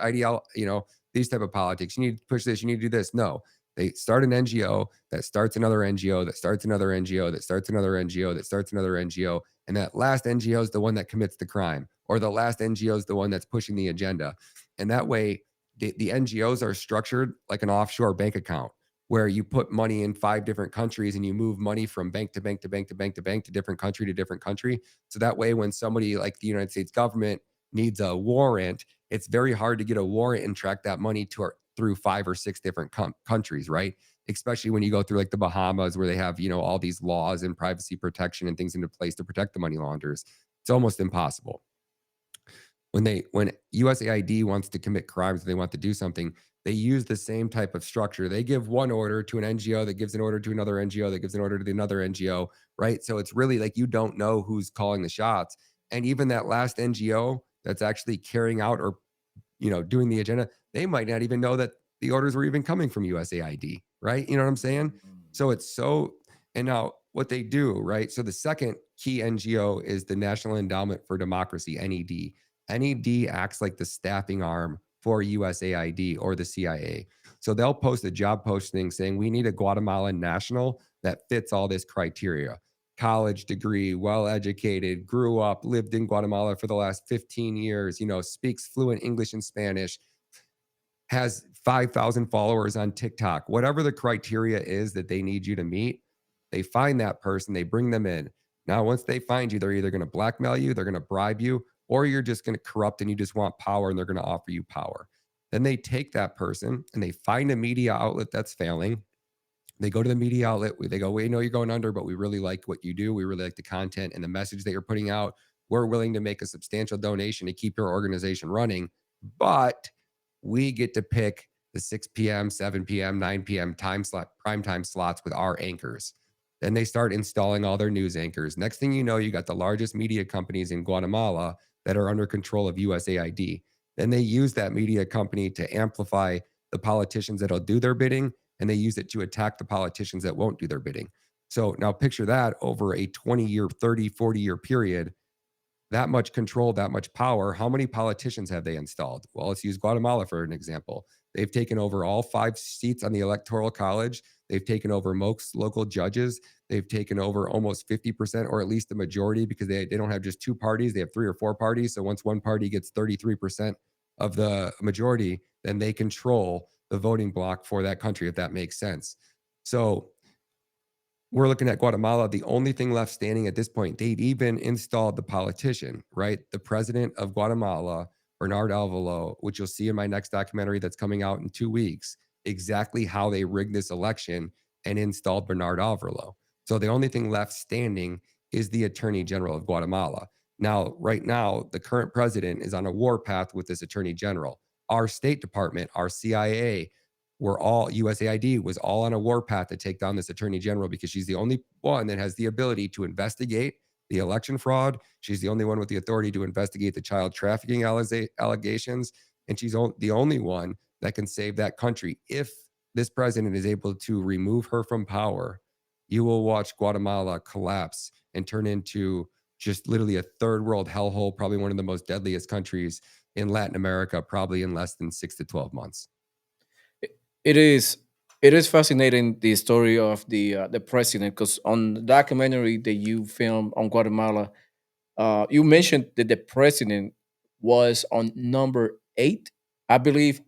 these type of politics. You need to push this, you need to do this. No, they start an NGO that starts another NGO that starts another NGO that starts another NGO that starts another NGO. And that last NGO is the one that commits the crime, or the last NGO is the one that's pushing the agenda. And that way, the NGOs are structured like an offshore bank account where you put money in 5 different countries and you move money from bank to bank to bank to bank to bank to different country to different country. So that way, when somebody like the United States government needs a warrant, it's very hard to get a warrant and track that money through 5 or 6 different countries, right? Especially when you go through like the Bahamas where they have, all these laws and privacy protection and things into place to protect the money launderers. It's almost impossible when USAID wants to commit crimes and they want to do something, they use the same type of structure. They give one order to an NGO that gives an order to another NGO that gives an order to another NGO, right? So it's really like you don't know who's calling the shots. And even that last NGO that's actually carrying out or doing the agenda, they might not even know that the orders were even coming from USAID, right? You know what I'm saying? So and now what they do, right? So the second key NGO is the National Endowment for Democracy, NED. NED acts like the staffing arm for USAID or the CIA. So they'll post a job posting saying, we need a Guatemalan national that fits all this criteria. College degree, well educated, grew up, lived in Guatemala for the last 15 years, speaks fluent English and Spanish, has 5,000 followers on TikTok, whatever the criteria is that they need you to meet, they find that person, they bring them in. Now, once they find you, they're either going to blackmail you, they're going to bribe you, or you're just going to corrupt and you just want power and they're going to offer you power. Then they take that person and they find a media outlet that's failing. They go to the media outlet. They go, we know you're going under, but we really like what you do. We really like the content and the message that you're putting out. We're willing to make a substantial donation to keep your organization running, but we get to pick the 6 p.m., 7 p.m., 9 p.m. time slot, prime time slots with our anchors. Then they start installing all their news anchors. Next thing you know, you got the largest media companies in Guatemala that are under control of USAID. Then they use that media company to amplify the politicians that'll do their bidding, and they use it to attack the politicians that won't do their bidding. So now picture that over a 20-year, 30, 40-year period, that much control, that much power. How many politicians have they installed? Well, let's use Guatemala for an example. They've taken over all 5 seats on the Electoral College. They've taken over most local judges. They've taken over almost 50%, or at least the majority, because they don't have just 2 parties. They have 3 or 4 parties. So once one party gets 33% of the majority, then they control the voting block for that country, if that makes sense. So we're looking at Guatemala. The only thing left standing at this point, they'd even installed the politician, right? The president of Guatemala, Bernard Alvaro, which you'll see in my next documentary that's coming out in 2 weeks, exactly how they rigged this election and installed Bernard Alvaro. So the only thing left standing is the attorney general of Guatemala. Now, right now, the current president is on a warpath with this attorney general. Our State Department, our CIA, USAID was all on a warpath to take down this attorney general because she's the only one that has the ability to investigate the election fraud. She's the only one with the authority to investigate the child trafficking allegations. And she's the only one that can save that country. If this president is able to remove her from power, you will watch Guatemala collapse and turn into just literally a third world hellhole, probably one of the most deadliest countries in Latin America, probably in less than 6 to 12 months. It is fascinating, the story of the president, because on the documentary that you filmed on Guatemala, you mentioned that the president was on number 8, I believe,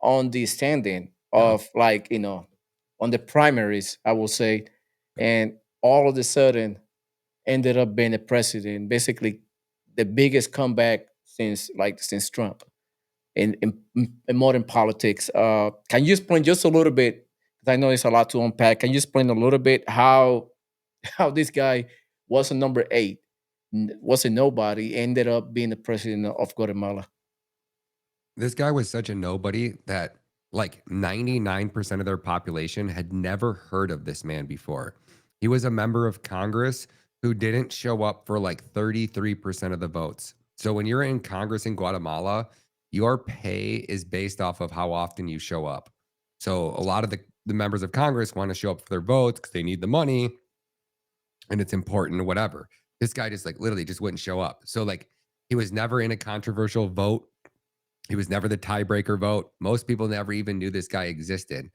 on the standing Yeah. of, like, on the primaries, I will say, and all of a sudden ended up being a president, basically the biggest comeback since Trump in modern politics. Can you explain just a little bit? Because I know it's a lot to unpack. Can you explain a little bit how how this guy was a number 8, was a nobody, ended up being the president of Guatemala? This guy was such a nobody that like 99% of their population had never heard of this man before. He was a member of Congress who didn't show up for like 33% of the votes. So when you're in Congress in Guatemala, your pay is based off of how often you show up. So a lot of the members of Congress want to show up for their votes because they need the money and it's important or whatever. This guy just like literally just wouldn't show up. So like he was never in a controversial vote. He was never the tiebreaker vote. Most people never even knew this guy existed.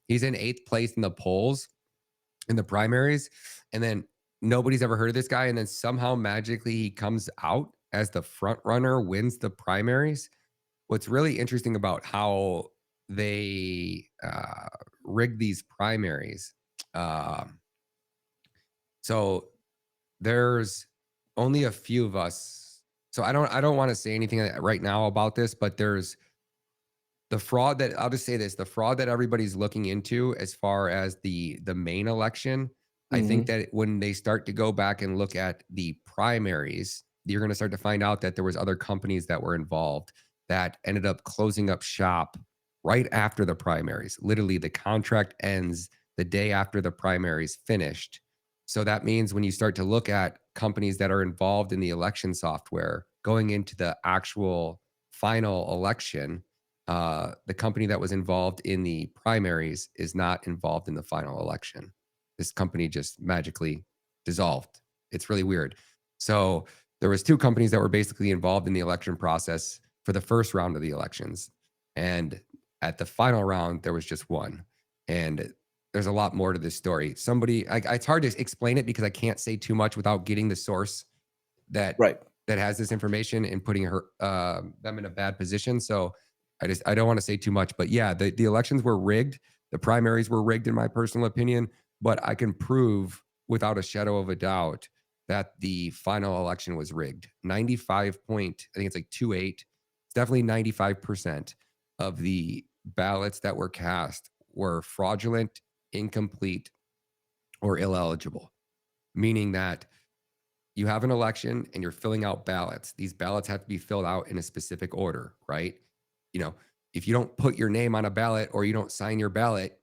He's in 8th place in the polls in the primaries, and then nobody's ever heard of this guy. And then somehow magically he comes out as the front runner, wins the primaries. What's really interesting about how they rigged these primaries. Um, so there's only a few of us. So I don't want to say anything right now about this, but there's the fraud that I'll just say this, the fraud that everybody's looking into as far as the main election, I think Hmm. that when they start to go back and look at the primaries, you're going to start to find out that there was other companies that were involved that ended up closing up shop right after the primaries. Literally the contract ends the day after the primaries finished. So that means when you start to look at companies that are involved in the election software going into the actual final election, the company that was involved in the primaries is not involved in the final election. This company just magically dissolved. It's really weird. So there was two companies that were basically involved in the election process for the first round of the elections, and at the final round there was just one. And there's a lot more to this story. Somebody, it's hard to explain it because I can't say too much without getting the source that Right. that has this information and putting them in a bad position. So I don't want to say too much, but yeah, the elections were rigged. The primaries were rigged, in my personal opinion. But I can prove without a shadow of a doubt that the final election was rigged. 95 point, I think it's like 28. It's definitely 95% of the ballots that were cast were fraudulent, incomplete, or illegible, meaning that you have an election and you're filling out ballots. These ballots have to be filled out in a specific order, right? You know, if you don't put your name on a ballot or you don't sign your ballot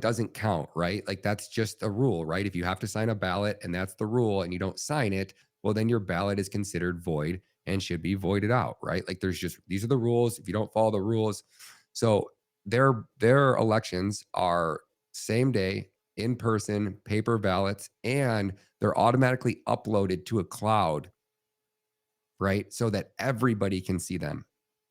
doesn't count, right? Like that's just a rule, right? If you have to sign a ballot and that's the rule and you don't sign it, well, then your ballot is considered void and should be voided out, right? Like there's just these are the rules. If you don't follow the rules, so their elections are same day, in person, paper ballots, and they're automatically uploaded to a cloud, right? So that everybody can see them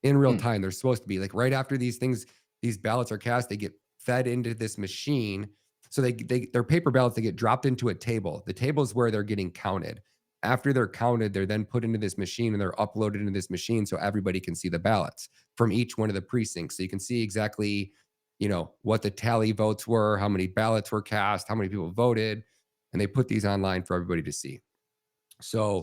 in real Mm. time. They're supposed to be like right after these things, these ballots are cast, they get fed into this machine. So they're paper ballots, they get dropped into a table. The table is where they're getting counted. After they're counted, they're then put into this machine and they're uploaded into this machine so everybody can see the ballots from each one of the precincts. So you can see exactly, what the tally votes were, how many ballots were cast, how many people voted, and they put these online for everybody to see. So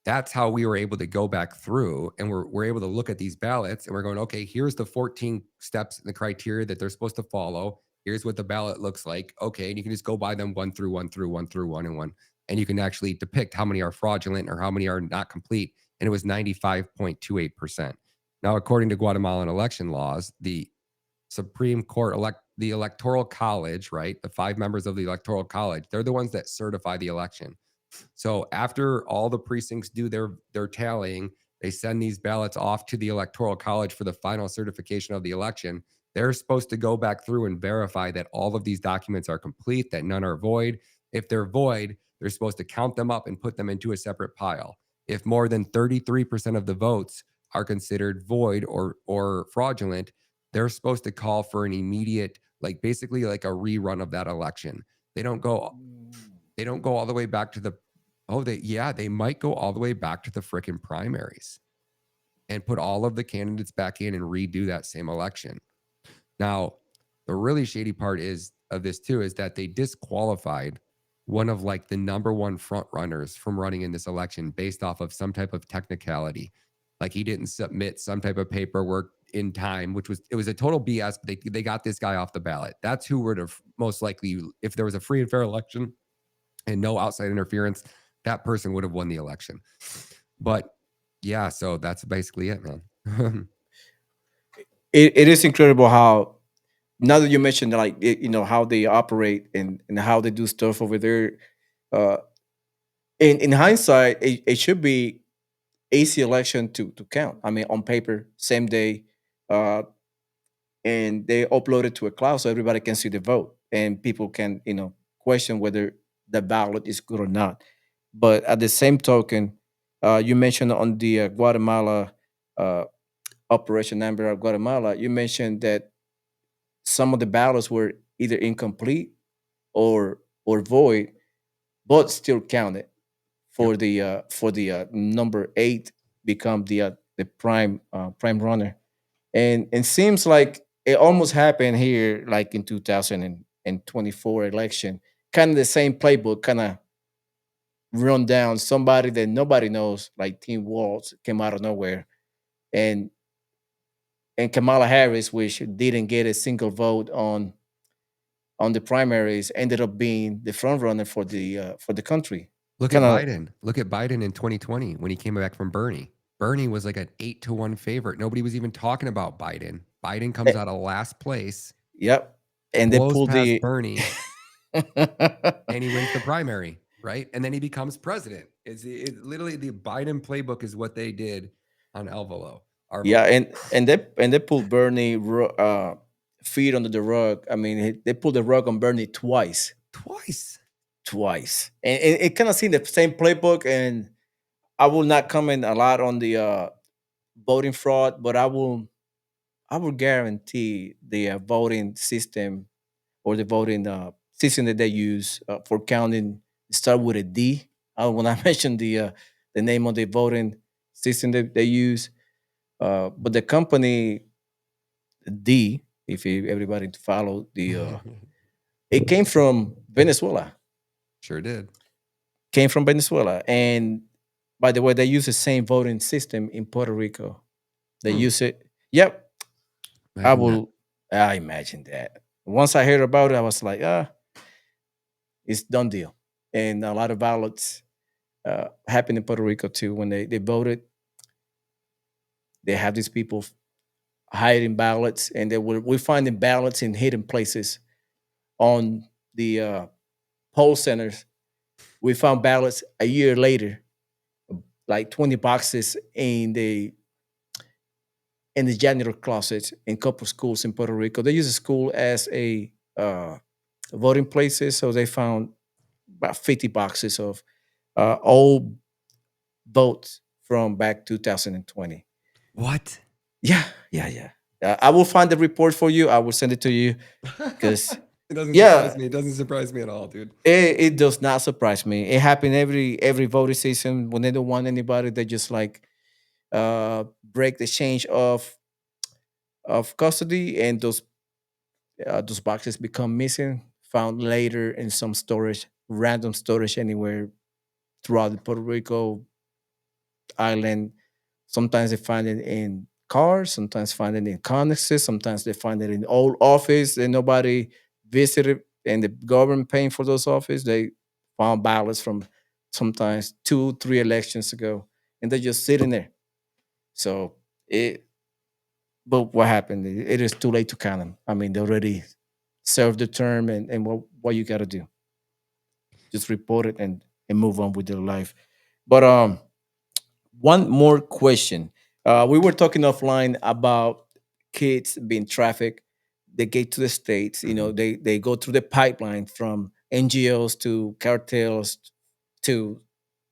that's how we were able to go back through and we're able to look at these ballots and we're going, okay, here's the 14 steps and the criteria that they're supposed to follow. Here's what the ballot looks like. Okay. And you can just go by them one through one through one through one and one. And you can actually depict how many are fraudulent or how many are not complete. And it was 95.28%. Now, according to Guatemalan election laws, the Supreme Court the Electoral College, right? The 5 members of the Electoral College, they're the ones that certify the election. So after all the precincts do their tallying, they send these ballots off to the Electoral College for the final certification of the election. They're supposed to go back through and verify that all of these documents are complete, that none are void. If they're void, they're supposed to count them up and put them into a separate pile. If more than 33% of the votes are considered void or fraudulent, they're supposed to call for an immediate, like basically like a rerun of that election. They don't go they don't go all the way back to the Oh, they might go all the way back to the frickin' primaries. and put all of the candidates back in and redo that same election. Now, the really shady part is of this too is that they disqualified one of like the number one front runners from running in this election based off of some type of technicality. Like he didn't submit some type of paperwork in time, which was it was a total BS. But they got this guy off the ballot. That's who would have most likely, if there was a free and fair election and no outside interference, that person would have won the election. But yeah, so that's basically it, man. It is incredible how, now that you mentioned like how they operate and how they do stuff over there. Uh, in hindsight, it should be easy election to count. I mean, on paper, same day, uh, and they upload it to a cloud so everybody can see the vote and people can question whether the ballot is good or not. But at the same token, you mentioned on the Guatemala uh, Operation Number of Guatemala, you mentioned that some of the ballots were either incomplete or void, but still counted Yep. for the number 8 become the prime runner. And it seems like it almost happened here, like in 2024 election. Kind of the same playbook, kind of run down somebody that nobody knows, like Tim Walz came out of nowhere, and Kamala Harris, which didn't get a single vote on the primaries, ended up being the front runner for the country. Look at Kind of, Biden. Look at Biden in 2020 when he came back from Bernie. Bernie was like an 8-1 favorite. Nobody was even talking about Biden. Biden comes out of last place, yep, and they blows pulled past the Bernie, and he wins the primary, right? And then he becomes president. Literally the Biden playbook is what they did on yeah, Arvelo. and they pulled Bernie feet under the rug. I mean, they pulled the rug on Bernie twice, Twice. and it kind of seen the same playbook. And I will not comment a lot on the voting fraud, but I will guarantee the voting system or the voting system that they use for counting start with a D. When I mentioned the name of the voting system that they use, but the company D, if everybody follow the, it came from Venezuela. Sure did. Came from Venezuela, and by the way, they use the same voting system in Puerto Rico. They Hmm. use it. Yep, I Imagine that. will. I imagine that. Once I heard about it, I was like, it's done deal. And a lot of ballots happened in Puerto Rico too. When they voted, they have these people hiding ballots, and we're finding ballots in hidden places on the poll centers. We found ballots a year later, like 20 boxes in the janitor closet in a couple schools in Puerto Rico. They use the school as a voting places, so they found about 50 boxes of old votes from back 2020. What? Yeah, yeah, yeah. I will find the report for you. I will send it to you because It doesn't surprise yeah, me. It doesn't surprise me at all, dude. it does not surprise me. It happened every voting season when they don't want anybody. They just like break the change of custody, and those boxes become missing, found later in some storage, random storage anywhere throughout the Puerto Rico island. Sometimes they find it in cars, sometimes find it in connexes, sometimes they find it in old office and nobody visited, and the government paying for those office. They found ballots from sometimes 2, 3 elections ago, and they're just sitting there. So it, but what happened? It is too late to count them. I mean, they already served the term, and what you got to do, just report it and move on with your life. But one more question. We were talking offline about kids being trafficked. They get to the states. They go through the pipeline from NGOs to cartels to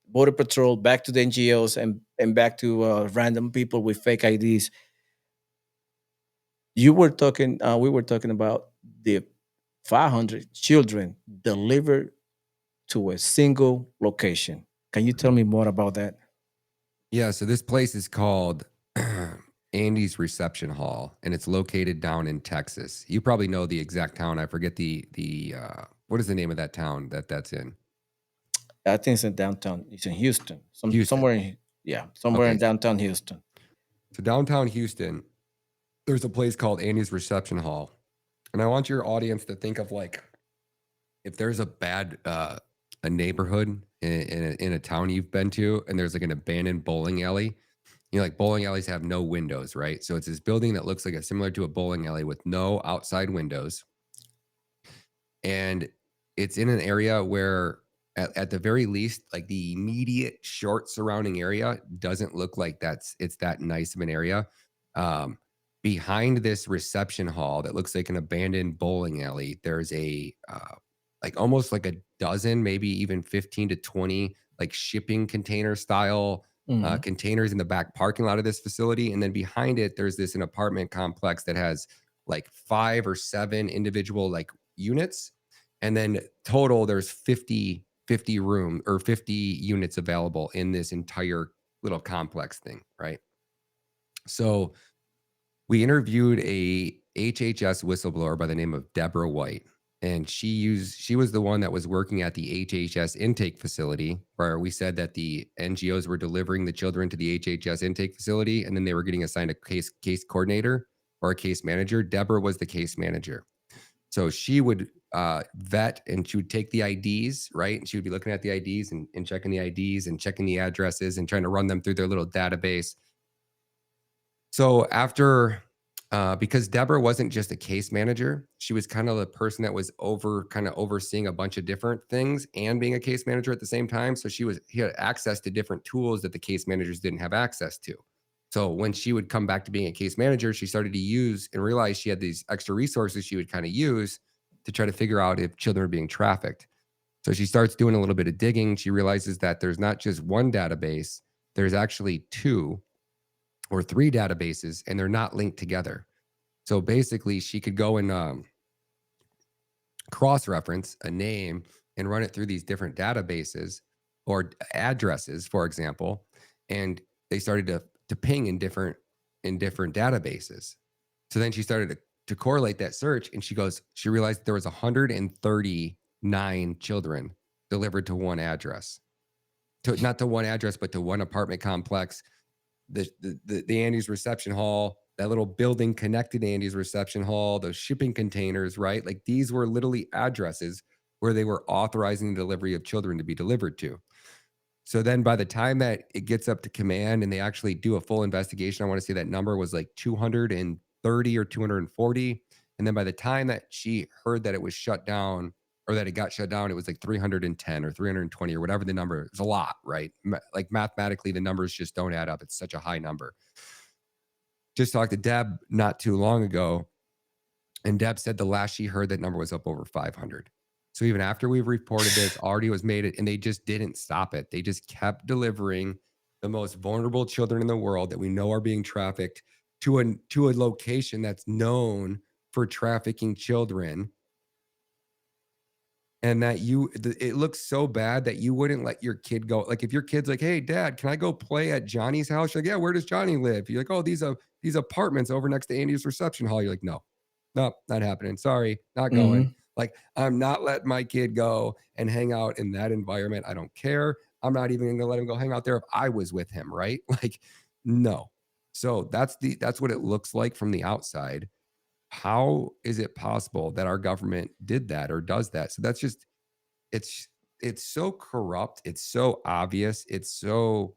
border patrol, back to the NGOs, and back to random people with fake IDs. We were talking about the 500 children delivered to a single location. Can you tell me more about that? Yeah, so this place is called Andy's Reception Hall, and it's located down in Texas. You probably know the exact town. I forget the what is the name of that town that's in? I think it's in downtown. It's in Houston. Houston. Somewhere in, yeah, somewhere Okay, in downtown Houston. so downtown Houston, there's a place called Andy's Reception Hall, and I want your audience to think of like if there's a bad a neighborhood in a town you've been to, and there's like an abandoned bowling alley. You know, like bowling alleys have no windows, right? So it's this building that looks like a similar to a bowling alley with no outside windows. And it's in an area where at the very least, like the immediate short surrounding area doesn't look like it's that nice of an area. Um, Behind this reception hall that looks like an abandoned bowling alley, there's a like almost like a dozen, maybe even 15 to 20 like shipping container style Hmm. containers in the back parking lot of this facility. And then behind it, there's an apartment complex that has like 5 or 7 individual like units. And then total, there's 50 room or 50 units available in this entire little complex thing, right? So we interviewed a HHS whistleblower by the name of Deborah White, and she was the one that was working at the HHS intake facility where we said that the NGOs were delivering the children to the HHS intake facility, and then they were getting assigned a case coordinator or a case manager. Deborah was the case manager, so she would vet and she would take the IDs, right? And she would be looking at the IDs and checking the IDs and checking the addresses and trying to run them through their little database. So after, because Deborah wasn't just a case manager, she was kind of the person that was kind of overseeing a bunch of different things and being a case manager at the same time. So he had access to different tools that the case managers didn't have access to. So when she would come back to being a case manager, she started to use and realize she had these extra resources she would kind of use to try to figure out if children are being trafficked. So she starts doing a little bit of digging. She realizes that there's not just one database, there's actually 2 or 3 databases, and they're not linked together. So basically, she could go and cross reference a name and run it through these different databases or addresses, for example, and they started to ping in different databases. So then she started to correlate that search, and she realized there was 139 children delivered to one address, to not to one address, but to one apartment complex. The Andy's reception hall, that little building connected to Andy's reception hall, those shipping containers, right? Like these were literally addresses where they were authorizing the delivery of children to be delivered to. So then by the time that it gets up to command and they actually do a full investigation, I want to say that number was like 230 or 240. And then by the time that she heard that it was shut down or that it got shut down, it was like 310 or 320 or whatever the number. It's a lot, right? Like mathematically, the numbers just don't add up. It's such a high number. Just talked to Deb not too long ago, and Deb said the last she heard that number was up over 500. So even after we've reported this, already was made it, and they just didn't stop it. They just kept delivering the most vulnerable children in the world that we know are being trafficked to a location that's known for trafficking children. And that it looks so bad that you wouldn't let your kid go. Like if your kid's like, "Hey, Dad, can I go play at Johnny's house?" You're like, "Yeah, where does Johnny live?" You're like, "Oh, these apartments over next to Andy's reception hall." You're like, "No, no, not happening. Sorry, not going." Hmm. Like I'm not letting my kid go and hang out in that environment. I don't care. I'm not even gonna let him go hang out there if I was with him, right? Like, no. So that's what it looks like from the outside. How is it possible that our government did that or does that? So that's just it's it's so corrupt, it's so obvious, it's so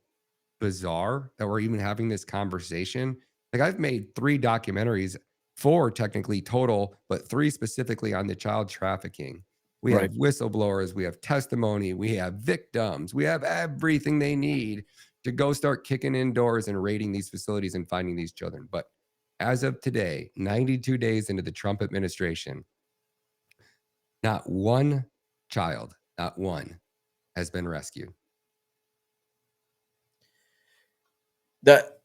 bizarre that we're even having this conversation. Like I've made 3 documentaries, 4 technically total, but 3 specifically on the child trafficking. We have Right. whistleblowers, we have testimony, we have victims, we have everything they need to go start kicking in doors and raiding these facilities and finding these children. But as of today, 92 days into the Trump administration, not one child, not one, has been rescued. That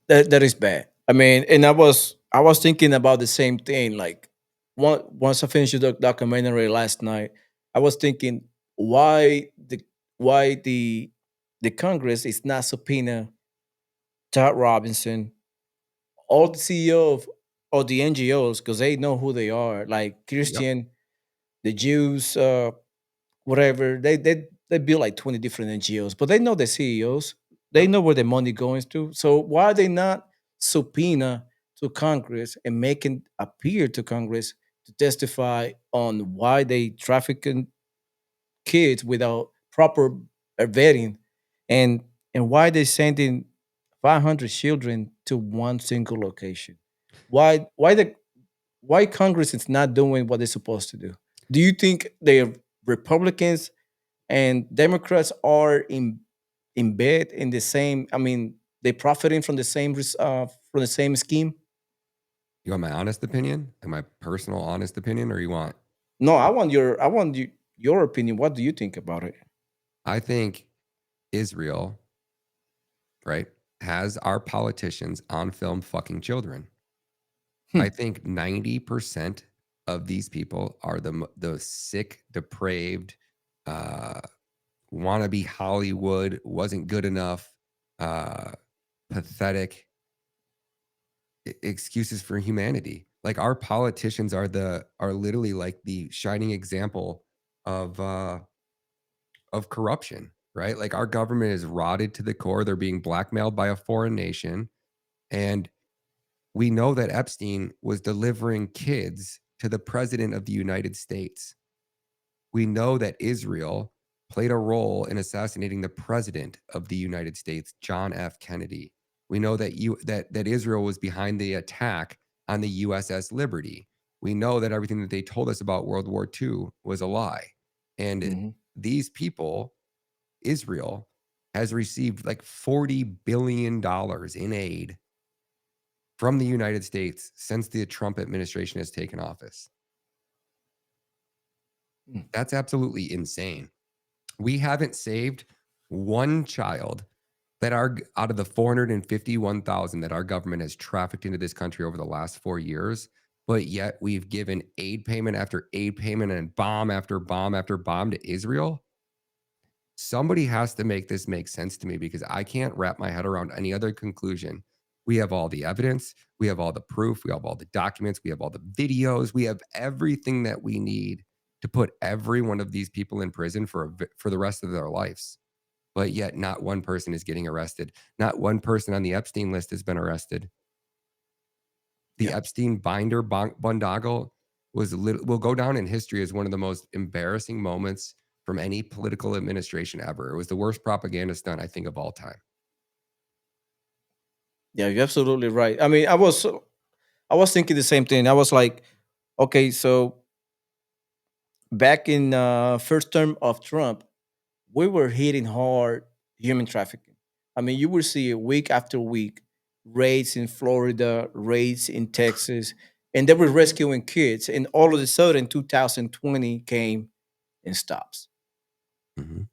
that is bad. I mean, and I was thinking about the same thing. Like, once I finished the documentary last night, I was thinking why the Congress is not subpoena Todd Robinson, all the CEO of the NGOs, because they know who they are, like Yep. Christian, the Jews, whatever. They build like 20 different NGOs, but they know the CEOs. They Yep. know where the money goes to. So why are they not subpoena to Congress and making appear to Congress to testify on why they trafficking kids without proper vetting, and why they sending 500 children to one single location? Why Congress is not doing what they're supposed to do? Do you think the Republicans and Democrats are in bed in the same? I mean, they profiting from the same scheme. You want my honest opinion, like my personal honest opinion, or you want? No, I want your opinion. What do you think about it? I think Israel, right, has our politicians on film fucking children. I Hmm. think 90% of these people are the sick, depraved, uh, wannabe Hollywood, wasn't good enough, uh, pathetic excuses for humanity. Like our politicians are literally like the shining example of corruption, right? Like our government is rotted to the core. They're being blackmailed by a foreign nation, and we know that Epstein was delivering kids to the president of the United States. We know that Israel played a role in assassinating the president of the United States, John F. Kennedy. We know that Israel was behind the attack on the USS Liberty. We know that everything that they told us about World War II was a lie. And Mhm. these people, Israel, has received like $40 billion in aid from the United States since the Trump administration has taken office. Mm. That's absolutely insane. We haven't saved one child that our out of the 451,000 that our government has trafficked into this country over the last 4 years, but yet we've given aid payment after aid payment and bomb after bomb after bomb to Israel. Somebody has to make this make sense to me because I can't wrap my head around any other conclusion. We have all the evidence, we have all the proof, we have all the documents, we have all the videos, we have everything that we need to put every one of these people in prison for the rest of their lives. But yet not one person is getting arrested. Not one person on the Epstein list has been arrested. The Yeah. Epstein binder boondoggle will go down in history as one of the most embarrassing moments from any political administration ever. It was the worst propaganda stunt I think of all time. Yeah, you're absolutely right. I mean, I was thinking the same thing. I was like, okay, so back in first term of Trump, we were hitting hard human trafficking. I mean, you will see it week after week, raids in Florida, raids in Texas, and they were rescuing kids. And all of a sudden, 2020 came and stops. Mhm.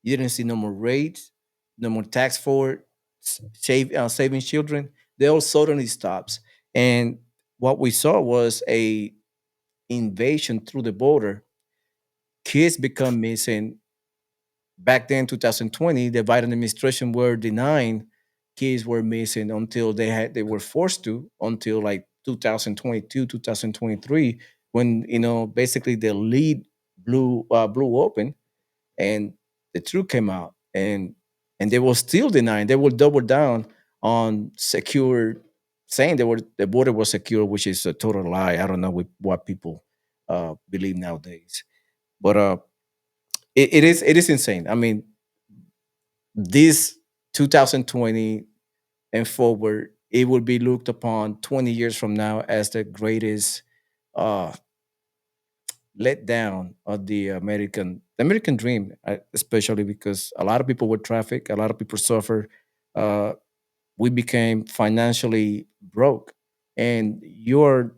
You didn't see no more raids, no more tax forward, saving children. They all suddenly stops. And what we saw was a invasion through the border. Kids become missing. Back then, 2020, the Biden administration were denying kids were missing until they were forced to until like 2022, 2023, when basically the lead blew open and the truth came out, and they were still denying. They will double down on secure, saying the border was secure, which is a total lie. I don't know what people believe nowadays, but it is insane. I mean, this 2020 and forward, it will be looked upon 20 years from now as the greatest uh, letdown of the American dream, especially because a lot of people were trafficked, a lot of people suffer. Uh, we became financially broke, and you're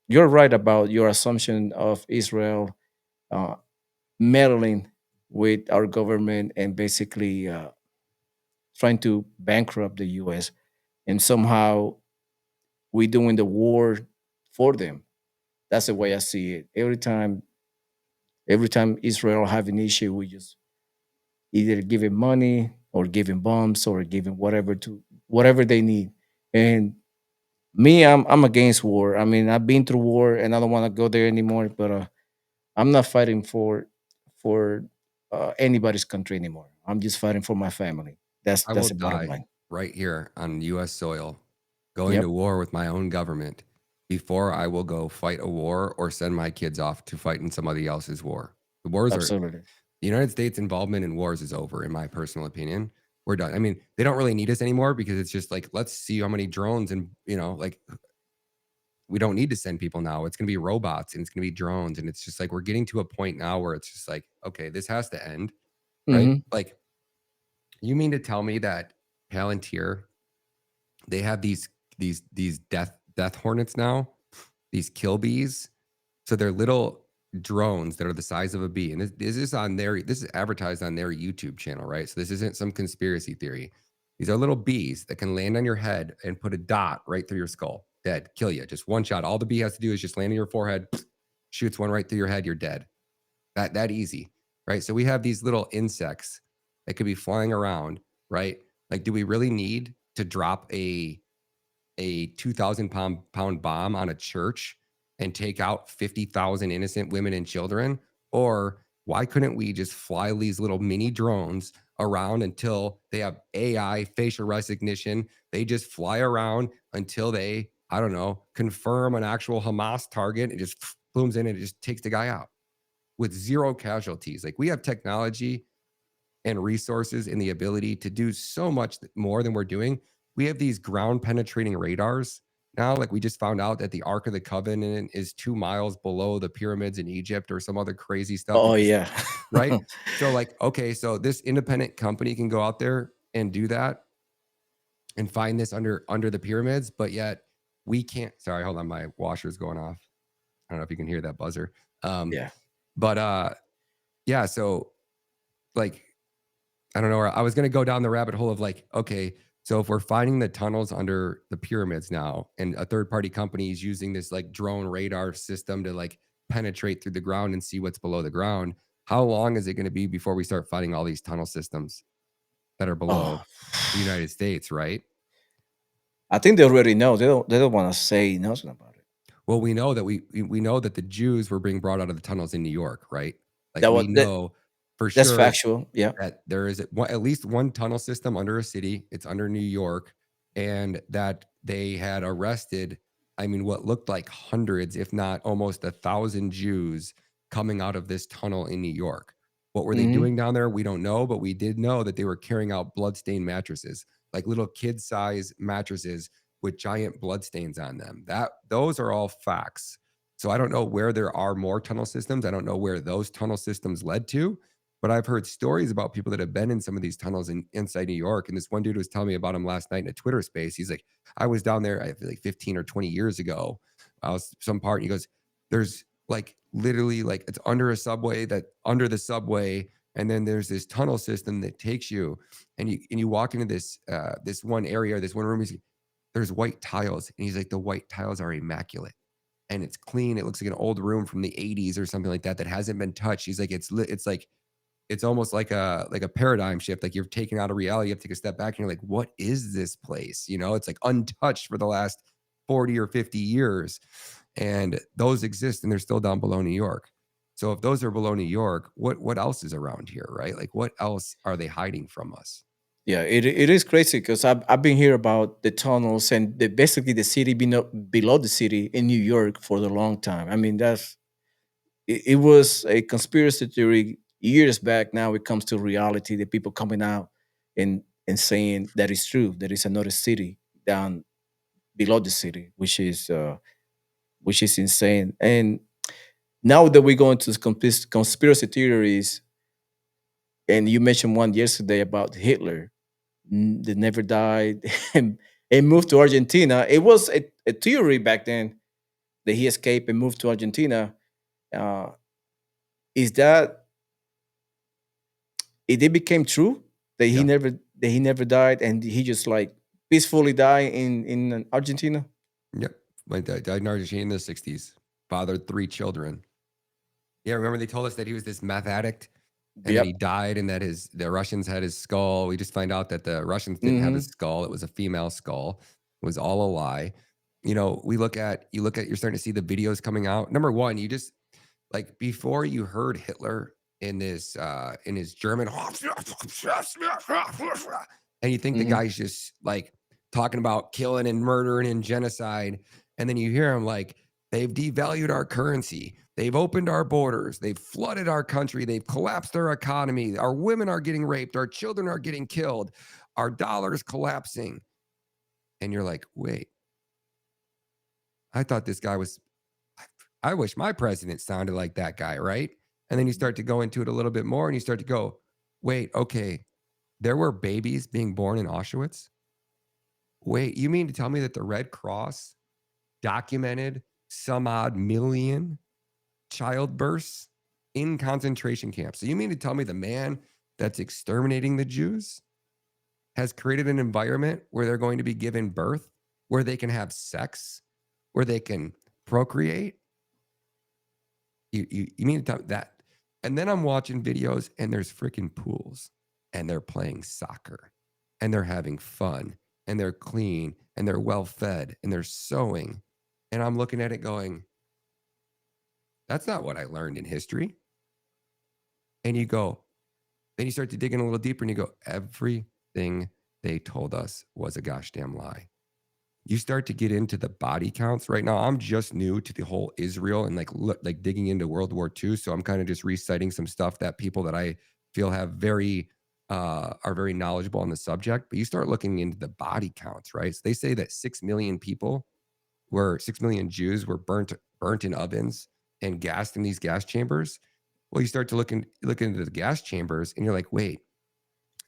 right about your assumption of Israel uh, meddling with our government and basically trying to bankrupt the U.S. and somehow we doing the war for them. That's the way I see it. Every time Israel have an issue, we just either give him money or give him bombs or give him whatever they need. And Me, I'm against war. I mean, I've been through war, and I don't want to go there anymore. But I'm not fighting for anybody's country anymore. I'm just fighting for my family. That's I will the bottom die line. right here on US soil, going to Yep, war with my own government before I will go fight a war or send my kids off to fight in somebody else's war. The wars are absolutely. the United States involvement in wars is over, in my personal opinion. We're done. I mean, they don't really need us anymore because it's just like, let's see how many drones and, like we don't need to send people now. It's going to be robots and it's going to be drones. And it's just like, we're getting to a point now where it's just like, okay, this has to end, right? Hmm. Like, you mean to tell me that Palantir, they have these death hornets now, these kill bees. So they're little drones that are the size of a bee. And this is advertised on their YouTube channel, right? So this isn't some conspiracy theory. These are little bees that can land on your head and put a dot right through your skull. Dead, kill you. Just one shot. All the bee has to do is just land on your forehead, shoots one right through your head, you're dead. That easy, right? So we have these little insects that could be flying around, right? Like, do we really need to drop a 2,000 pound bomb on a church and take out 50,000 innocent women and children? Or why couldn't we just fly these little mini drones around until they have AI facial recognition? They just fly around until they, I don't know, confirm an actual Hamas target. It just booms in and it just takes the guy out with zero casualties. Like, we have technology and resources and the ability to do so much more than we're doing. We have these ground penetrating radars now. Like, we just found out that the Ark of the Covenant is 2 miles below the pyramids in Egypt or some other crazy stuff. Oh It just yeah. right. So, like, okay, so this independent company can go out there and do that and find this under the pyramids, but yet we can't. Sorry, hold on, my washer's going off. I don't know if you can hear that buzzer. Um, Yeah. but yeah, so like I don't know. I was going to go down the rabbit hole of like, okay, so if we're finding the tunnels under the pyramids now, and a third party company is using this like drone radar system to like penetrate through the ground and see what's below the ground, how long is it going to be before we start finding all these tunnel systems that are Oh, below the United States, right? I think they already know. They don't want to say nothing about it. Well, we know that we know that the Jews were being brought out of the tunnels in New York, right? Like, That we was know for that's sure factual. Yeah. that there is at least one tunnel system under a city. It's under New York, and that they had arrested, I mean, what looked like hundreds, if not almost 1,000 Jews coming out of this tunnel in New York. What were they Hmm. doing down there? We don't know, but we did know that they were carrying out bloodstained mattresses, like little kid-size mattresses with giant bloodstains on them. Those are all facts. So I don't know where there are more tunnel systems. I don't know where those tunnel systems led to, but I've heard stories about people that have been in some of these tunnels inside New York. And this one dude was telling me about him last night in a Twitter space. He's like, I was down there, I feel like 15 or 20 years ago. I was some part. And he goes, there's like literally like it's under a subway, that under the subway. And then there's this tunnel system that takes you, and you walk into this one area, this one room. There's white tiles. And he's like, the white tiles are immaculate and it's clean. It looks like an old room from the 80s or something like that that hasn't been touched. He's like, it's like it's almost like a paradigm shift. Like, you're taking out of reality. You have to take a step back and you're like, what is this place? It's like untouched for the last 40 or 50 years. And those exist and they're still down below New York. So if those are below New York, what else is around here, right? Like, what else are they hiding from us? Yeah, it is crazy because I've been here about the tunnels and basically the city below the city in New York for a long time. I mean, it was a conspiracy theory years back. Now it comes to reality. The people coming out and saying that is true. There is another city down below the city, which is insane. And now that we go into conspiracy theories, and you mentioned one yesterday about Hitler that never died and moved to Argentina. It was a theory back then that he escaped and moved to Argentina. Uh, is that it became true that Yeah. he never died and he just like peacefully died in Argentina? Yep. Like, died in Argentina in the 60s, fathered 3 children. Yeah. Remember they told us that he was this meth addict and that he Yep. died and that the Russians had his skull. We just find out that the Russians didn't have his Hmm. skull. It was a female skull. It was all a lie. you look at, you're starting to see the videos coming out. Number one, you just like before you heard Hitler in his German, and you think the Hmm. guy's just like talking about killing and murdering and genocide, and then you hear him like they've devalued our currency, they've opened our borders, they've flooded our country, they've collapsed our economy, our women are getting raped, our children are getting killed, our dollar is collapsing, and you're like, wait, I thought this guy was, I wish my president sounded like that guy, right? And then you start to go into it a little bit more and you start to go, wait, okay, there were babies being born in Auschwitz. Wait, you mean to tell me that the Red Cross documented some odd million childbirths in concentration camps? So you mean to tell me the man that's exterminating the Jews has created an environment where they're going to be given birth, where they can have sex, where they can procreate? You mean to tell me that? And then I'm watching videos and there's freaking pools and they're playing soccer and they're having fun and they're clean and they're well fed and they're sewing. And I'm looking at it going, that's not what I learned in history. And you go, then you start to dig in a little deeper and you go, everything they told us was a gosh damn lie. You start to get into the body counts right now. I'm just new to the whole Israel and like digging into World War II. So I'm kind of just reciting some stuff that people that I feel have are very knowledgeable on the subject. But you start looking into the body counts, right? So they say that 6 million Jews were burnt in ovens and gassed in these gas chambers. Well, you start to look into the gas chambers and you're like, wait,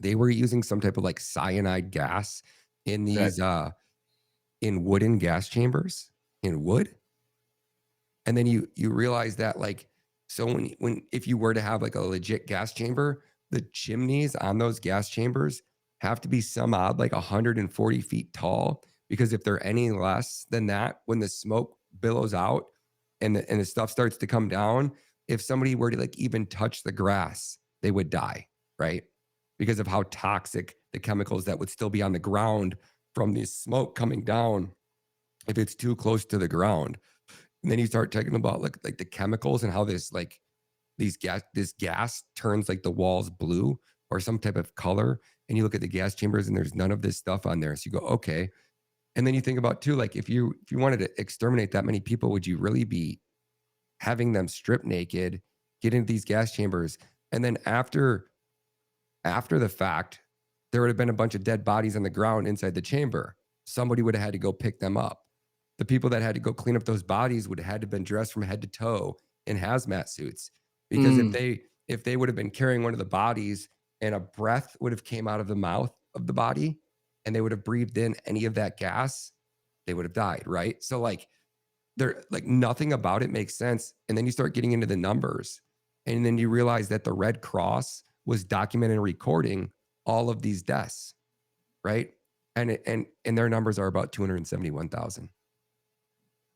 they were using some type of like cyanide gas in Right. these in wooden gas chambers in wood. And then you realize that like, so when if you were to have like a legit gas chamber, the chimneys on those gas chambers have to be some odd like 140 feet tall, because if they're any less than that, when the smoke billows out and the stuff starts to come down, if somebody were to like even touch the grass, they would die, right? Because of how toxic the chemicals that would still be on the ground from the smoke coming down if it's too close to the ground. And then you start talking about like the chemicals and how this gas turns like the walls blue or some type of color. And you look at the gas chambers and there's none of this stuff on there. So you go, okay. And then you think about too, like if you wanted to exterminate that many people, would you really be having them strip naked, get into these gas chambers, and then after the fact, there would have been a bunch of dead bodies on the ground inside the chamber. Somebody would have had to go pick them up. The people that had to go clean up those bodies would have had to been dressed from head to toe in hazmat suits. Because Mm. if they would have been carrying one of the bodies and a breath would have came out of the mouth of the body and they would have breathed in any of that gas, they would have died, right? So there, like, nothing about it makes sense. And then you start getting into the numbers, and then you realize that the Red Cross was documenting and recording all of these deaths, right? And their numbers are about 271,000.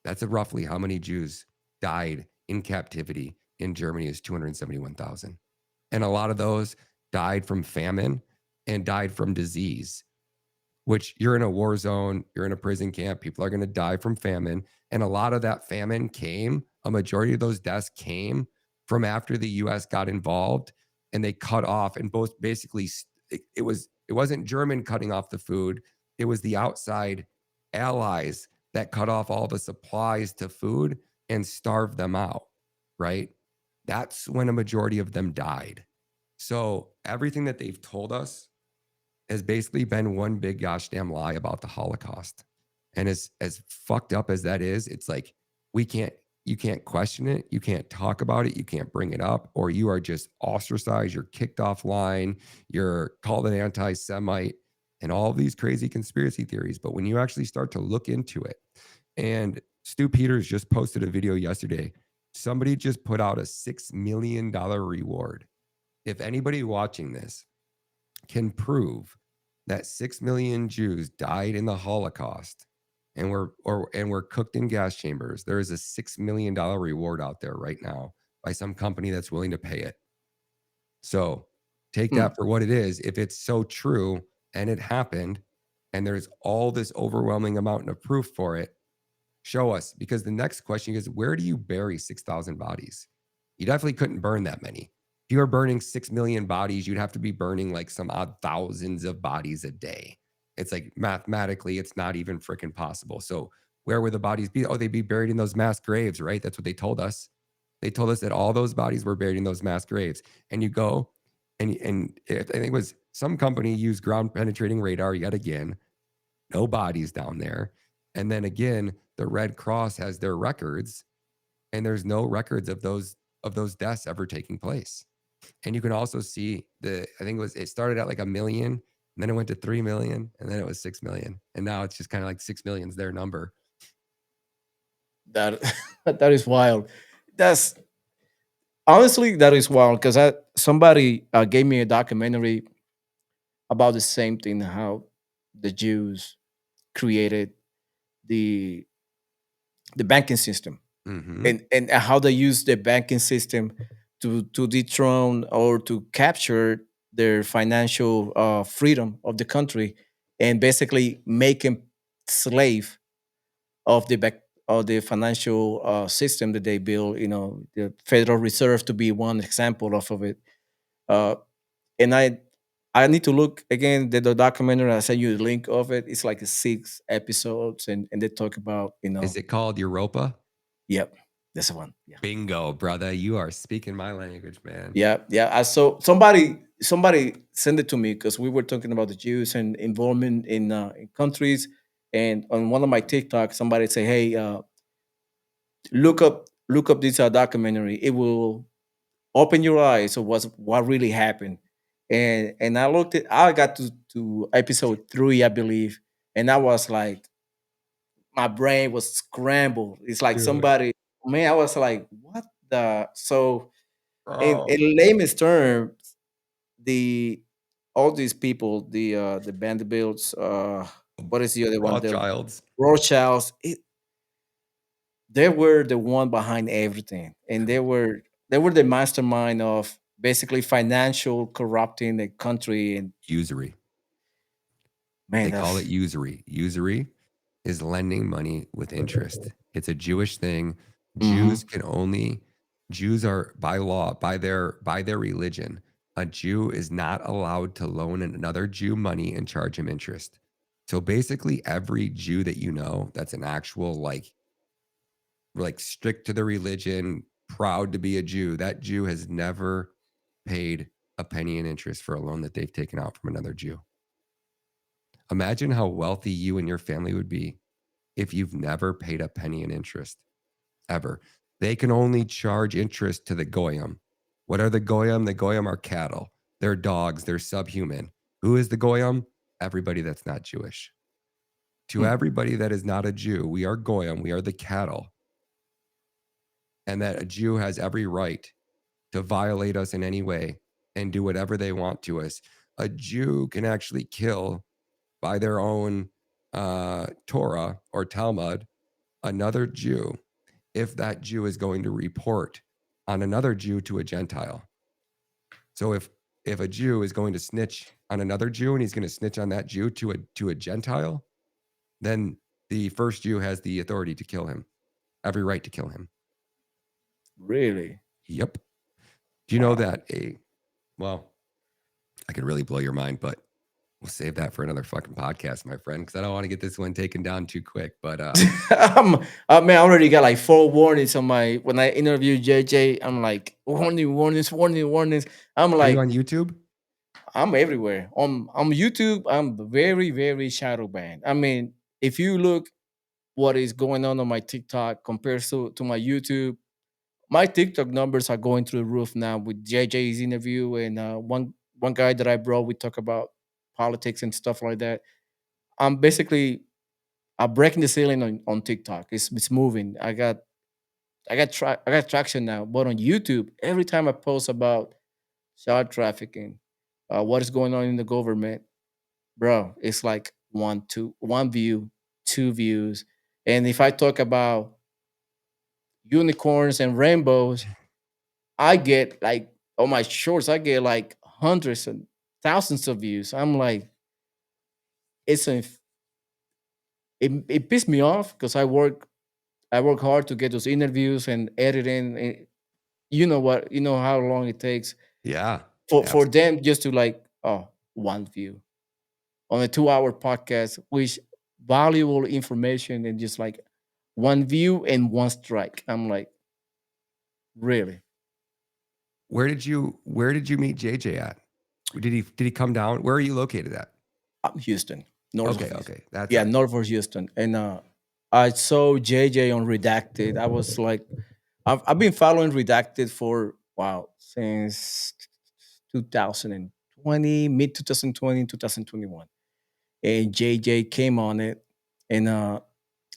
That's roughly how many Jews died in captivity in Germany, is 271,000. And a lot of those died from famine and died from disease, which you're in a war zone, you're in a prison camp, people are going to die from famine. And a lot of that famine a majority of those deaths came from after the US got involved and they cut off and both basically it wasn't German cutting off the food, it was the outside allies that cut off all the supplies to food and starved them out, right? That's when a majority of them died. So everything that they've told us has basically been one big gosh damn lie about the Holocaust. And as fucked up as that is, it's like you can't question it, you can't talk about it, you can't bring it up, or you are just ostracized, you're kicked offline, you're called an anti-Semite, and all of these crazy conspiracy theories. But when you actually start to look into it, and Stu Peters just posted a video yesterday. Somebody just put out a $6 million reward. If anybody watching this can prove that 6 million Jews died in the Holocaust and were cooked in gas chambers, there is a $6 million reward out there right now by some company that's willing to pay it. So take Mm. that for what it is. If it's so true and it happened and there's all this overwhelming amount of proof for it, Show us. Because the next question is, where do you bury 6,000 bodies? You definitely couldn't burn that many. If you were burning 6 million bodies, you'd have to be burning like some odd thousands of bodies a day. It's like mathematically, it's not even freaking possible. So where would the bodies be? Oh, they'd be buried in those mass graves, right? That's what they told us. They told us that all those bodies were buried in those mass graves. And you go, and I think it was some company used ground penetrating radar yet again. No bodies down there. And then again, the Red Cross has their records, and there's no records of those deaths ever taking place. And you can also see I think it started at like 1 million, and then it went to 3 million, and then it was 6 million. And now it's just kind of like 6 million is their number. That that is wild. That's honestly that is wild because I somebody gave me a documentary about the same thing, how the Jews created the the banking system, Mm-hmm. and how they use the banking system to dethrone or to capture their financial freedom of the country, and basically make them slave of the back of the financial system that they build. You know, the Federal Reserve to be one example of it. Uh, and I need to look again the documentary. I sent you the link of it. It's like 6 episodes, and they talk about, you Is know. it called Europa? Yep, that's the one. Yeah, Bingo, brother. You are speaking my language, man. yeah, yeah. I saw somebody sent it to me because we were talking about the Jews and involvement in countries. And on one of my TikToks, somebody say, "Hey, look up this documentary. It will open your eyes of what really happened." And I got to episode 3, I believe, and I was like, my brain was scrambled. It's like Do it. somebody, man, I was like, what the? So Oh, in layman's terms, the all these people, the Vanderbilts, what is the other one? The Rothschilds. Rothschilds. They were the one behind everything, and they were the mastermind of basically financial corrupting the country. And Usury. man, They call it that's usury. Usury is lending money with interest. It's a Jewish thing. hmm Jews can only Jews are by law, by their religion, a Jew is not allowed to loan another Jew money and charge him interest. So basically every Jew that you know that's an actual like strict to the religion, proud to be a Jew, that Jew has never paid a penny in interest for a loan that they've taken out from another Jew. Imagine how wealthy you and your family would be if you've never paid a penny in interest ever. They can only charge interest to the goyim. What are the goyim? The goyim are cattle. They're dogs. They're subhuman. Who is the goyim? Everybody that's not Jewish. To hmm, everybody that is not a Jew, we are goyim. We are the cattle. And that a Jew has every right to violate us in any way and do whatever they want to us. A Jew can actually kill by their own Torah or Talmud another Jew if that Jew is going to report on another Jew to a Gentile. So if a Jew is going to snitch on another Jew and he's going to snitch on that Jew to a Gentile, then the first Jew has the authority to kill him, every right to kill him. really Yep. Do you know wow. that well, I could really blow your mind, but we'll save that for another fucking podcast, my friend, because I don't want to get this one taken down too quick. But Man, I already got like 4 warnings on my when I interviewed JJ. I'm like, warning, warnings, warning, warnings. I'm are you like, on YouTube? I'm everywhere. On YouTube, I'm very, very shadow banned. I mean, if you look what is going on my TikTok compared to my YouTube, my TikTok numbers are going through the roof now with JJ's interview and one guy that I brought. We talk about politics and stuff like that. I'm basically I'm breaking the ceiling on TikTok. It's moving. I got traction now. But on YouTube, every time I post about child trafficking, what is going on in the government, bro, it's like one view, 2 views. And if I talk about unicorns and rainbows, I get like on my shorts, I get like hundreds and thousands of views. I'm like, it's a it pissed me off because I work. I work hard to get those interviews and editing. And you know what? You know how long it takes Yeah. for them just to like, oh, one view on a 2 hour podcast, which valuable information and just like one view and one strike. I'm like, really? Where did you meet JJ at? Did he come down? Where are you located at? I'm Houston, north of Okay, Houston. okay. That's Yeah, right. north of Houston. And I saw JJ on Redacted. I was like, I've been following Redacted for wow since 2020, mid 2020, 2021. And JJ came on it, and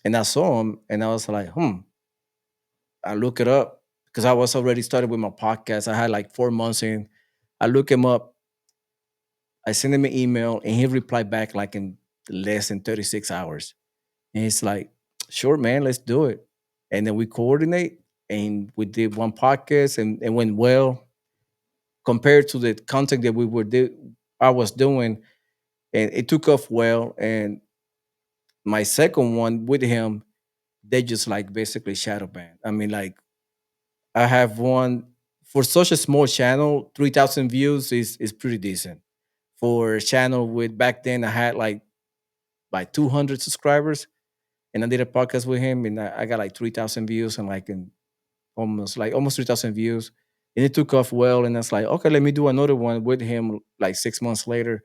and I saw him, and I was like, I look it up because I was already started with my podcast. I had like 4 months in. I look him up. I sent him an email, and he replied back like in less than 36 hours. And it's like, sure, man, let's do it. And then we coordinate, and we did one podcast, and it went well compared to the content that I was doing, and it took off well. And my second one with him, they just like basically shadow ban. I mean, like I have one for such a small channel, 3,000 views is pretty decent. For a channel with back then I had like 200 subscribers, and I did a podcast with him, and I got like 3,000 views and like in almost 3,000 views, and it took off well. And it's like, okay, let me do another one with him like 6 months later,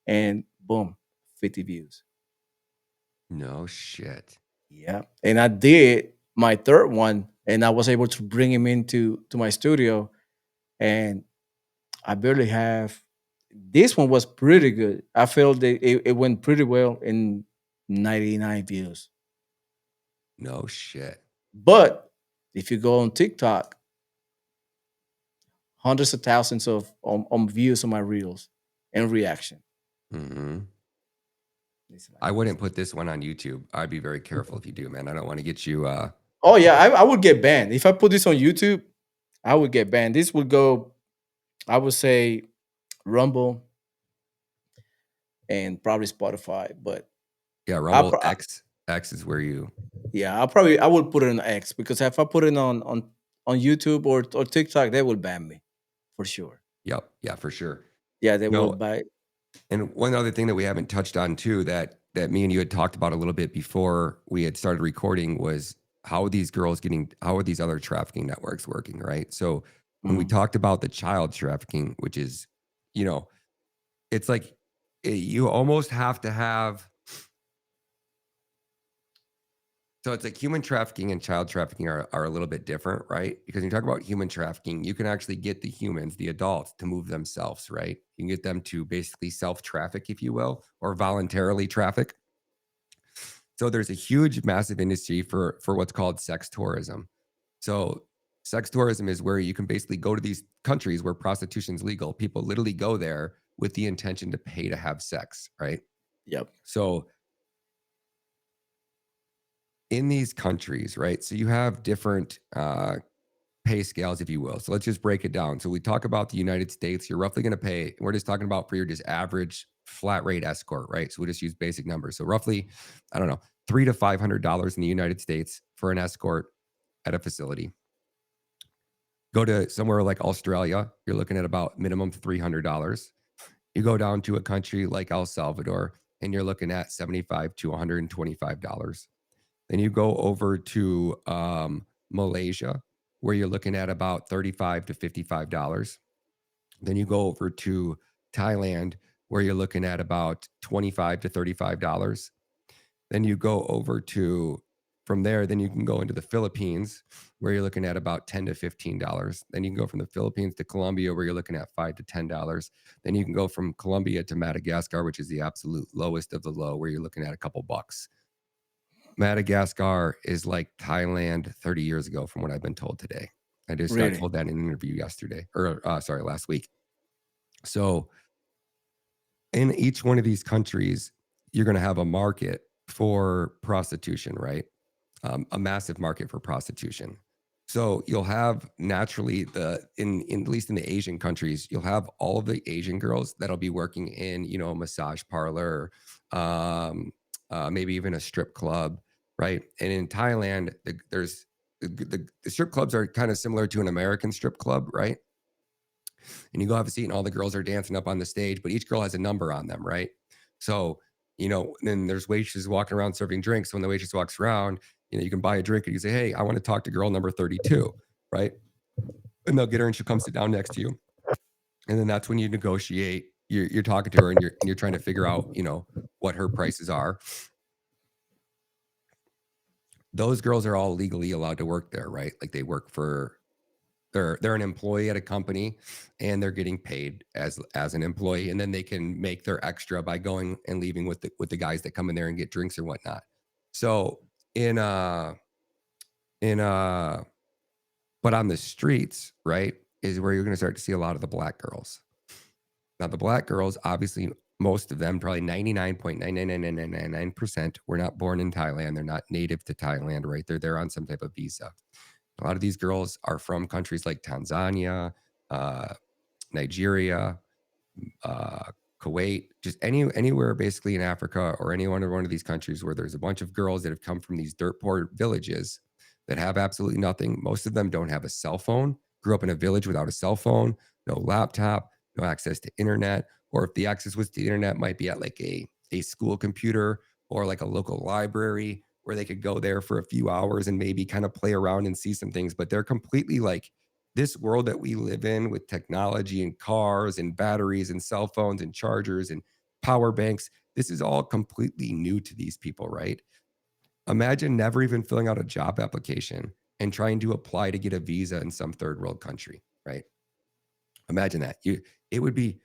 and boom, 50 views. No shit. Yeah. And I did my third one, and I was able to bring him into my studio, and I barely have. This one was pretty good. I felt that it went pretty well in 99 views. No shit. But if you go on TikTok, hundreds of thousands of on views on my reels and reaction. Hmm. It's like, I wouldn't put this one on YouTube. I'd be very careful if you do, man. I don't want to get you oh yeah, I would get banned if I put this on YouTube. I would get banned. This would go, I would say, Rumble and probably Spotify. But yeah, I, Rumble pro- X is where you yeah, I would put it on X, because if I put it on YouTube or TikTok, they will ban me for sure. yep, yeah, for sure. Yeah, they will No, buy. and one other thing that we haven't touched on too that me and you had talked about a little bit before we had started recording was how are these other trafficking networks working, right? So when we Mhm. talked about the child trafficking, which is, you know, it's like you almost have to have. So it's like human trafficking and child trafficking are a little bit different, right? Because when you talk about human trafficking, you can actually get the humans, the adults, to move themselves, right? You can get them to basically self traffic, if you will, or voluntarily traffic. So there's a huge, massive industry for what's called sex tourism. So sex tourism is where you can basically go to these countries where prostitution is legal. People literally go there with the intention to pay to have sex, right? Yep. So in these countries, right? So you have different pay scales, if you will. So let's just break it down. So we talk about the United States. You're roughly going to pay. We're just talking about for your just average flat rate escort, right? So we just use basic numbers. So roughly, I don't know, $300 to $500 in the United States for an escort at a facility. Go to somewhere like Australia, you're looking at about minimum $300. You go down to a country like El Salvador, and you're looking at $75 to $125. Then you go over to Malaysia, where you're looking at about $35 to $55. Then you go over to Thailand, where you're looking at about $25 to $35. Then you go over to from there, then you can go into the Philippines, where you're looking at about $10 to $15. Then you can go from the Philippines to Colombia, where you're looking at $5 to $10. Then you can go from Colombia to Madagascar, which is the absolute lowest of the low, where you're looking at a couple bucks. Madagascar is like Thailand 30 years ago, from what I've been told today. I just got Really. told that in an interview yesterday, or sorry, last week. So in each one of these countries, you're going to have a market for prostitution, right? A massive market for prostitution. So you'll have naturally in at least in the Asian countries, you'll have all of the Asian girls that'll be working in, a massage parlor, maybe even a strip club, right? And in Thailand, there's the strip clubs are kind of similar to an American strip club, right? And you go have a seat, and all the girls are dancing up on the stage, but each girl has a number on them, right? So, then there's waitresses walking around serving drinks. So when the waitress walks around, you can buy a drink and you say, "Hey, I want to talk to girl number 32," right? And they'll get her and she'll come sit down next to you. And then that's when you negotiate. You're talking to her, and you're trying to figure out, what her prices are. Those girls are all legally allowed to work there, right? Like they work for they're an employee at a company, and they're getting paid as an employee, and then they can make their extra by going and leaving with the guys that come in there and get drinks or whatnot. So in in but on the streets, right, is where you're going to start to see a lot of the black girls. Now the black girls, obviously, most of them, probably 99.99999% were not born in Thailand. They're not native to Thailand, right? They're there on some type of visa. A lot of these girls are from countries like Tanzania, uh, Nigeria, uh, Kuwait, just anywhere basically in Africa, or any one of these countries where there's a bunch of girls that have come from these dirt poor villages that have absolutely nothing. Most of them don't have a cell phone, grew up in a village without a cell phone, no laptop, no access to internet, or if the access was to the internet, might be at like a school computer or like a local library where they could go there for a few hours and maybe kind of play around and see some things. But they're completely like, this world that we live in with technology and cars and batteries and cell phones and chargers and power banks, this is all completely new to these people, right? Imagine never even filling out a job application and trying to apply to get a visa in some third world country, right? Imagine that. It would be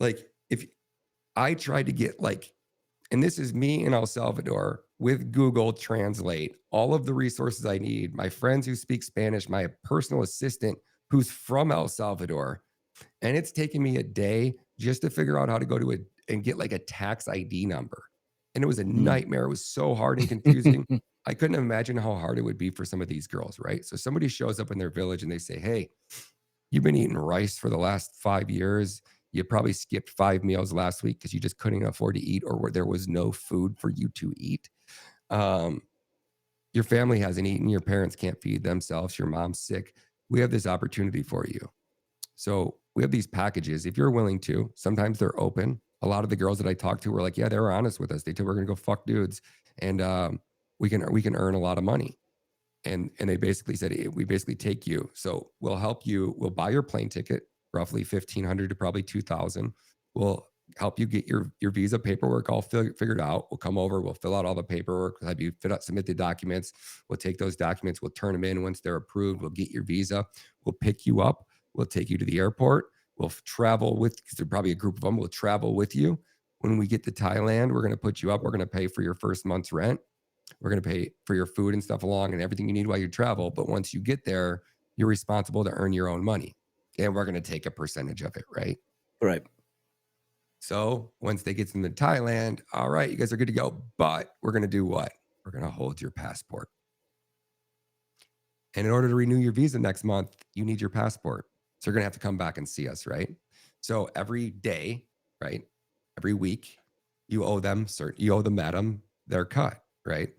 like if I tried to get like, and this is me in El Salvador with Google Translate, all of the resources I need, my friends who speak Spanish, my personal assistant who's from El Salvador. And it's taken me a day just to figure out how to go to it and get like a tax ID number. And it was a Mm. nightmare. It was so hard and confusing. I couldn't imagine how hard it would be for some of these girls, right? So somebody shows up in their village and they say, "Hey, you've been eating rice for the last 5 years. You probably skipped 5 meals last week because you just couldn't afford to eat, or where there was no food for you to eat. Um, your family hasn't eaten. Your parents can't feed themselves. Your mom's sick. We have this opportunity for you. So we have these packages. If you're willing to, sometimes they're open. A lot of the girls that I talked to were like, yeah, they were honest with us. They said we're gonna go fuck dudes, and we can earn a lot of money. And they basically said, we basically take you. So we'll help you. We'll buy your plane ticket, roughly 1,500 to probably 2,000. We'll help you get your visa paperwork all figured out. We'll come over. We'll fill out all the paperwork. We'll have you submit the documents. We'll take those documents. We'll turn them in. Once they're approved, we'll get your visa. We'll pick you up. We'll take you to the airport. We'll travel with, because there's probably a group of them. We'll travel with you. When we get to Thailand, we're going to put you up. We're going to pay for your first month's rent. We're going to pay for your food and stuff along and everything you need while you travel. But once you get there, you're responsible to earn your own money. And we're going to take a percentage of it, right? Right. So once they get into Thailand, all right, you guys are good to go. But we're going to do what? We're going to hold your passport. And in order to renew your visa next month, you need your passport. So you're going to have to come back and see us, right? So every day, right? Every week, you owe the madam their cut, right?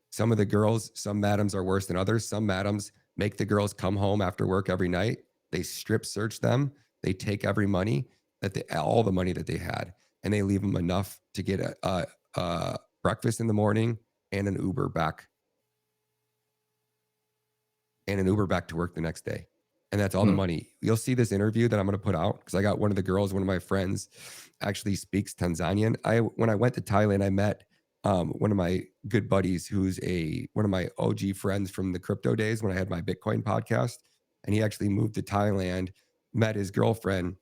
Some of the girls, some madams are worse than others. Some madams make the girls come home after work every night. They strip search them. They take every money all the money that they had, and they leave them enough to get a breakfast in the morning and an Uber back to work the next day. And that's all the Mm. money. You'll see this interview that I'm going to put out, because I got one of the girls, one of my friends actually speaks Tanzanian. When I went to Thailand, I met one of my good buddies who's one of my OG friends from the crypto days when I had my Bitcoin podcast. And he actually moved to Thailand, met his girlfriend,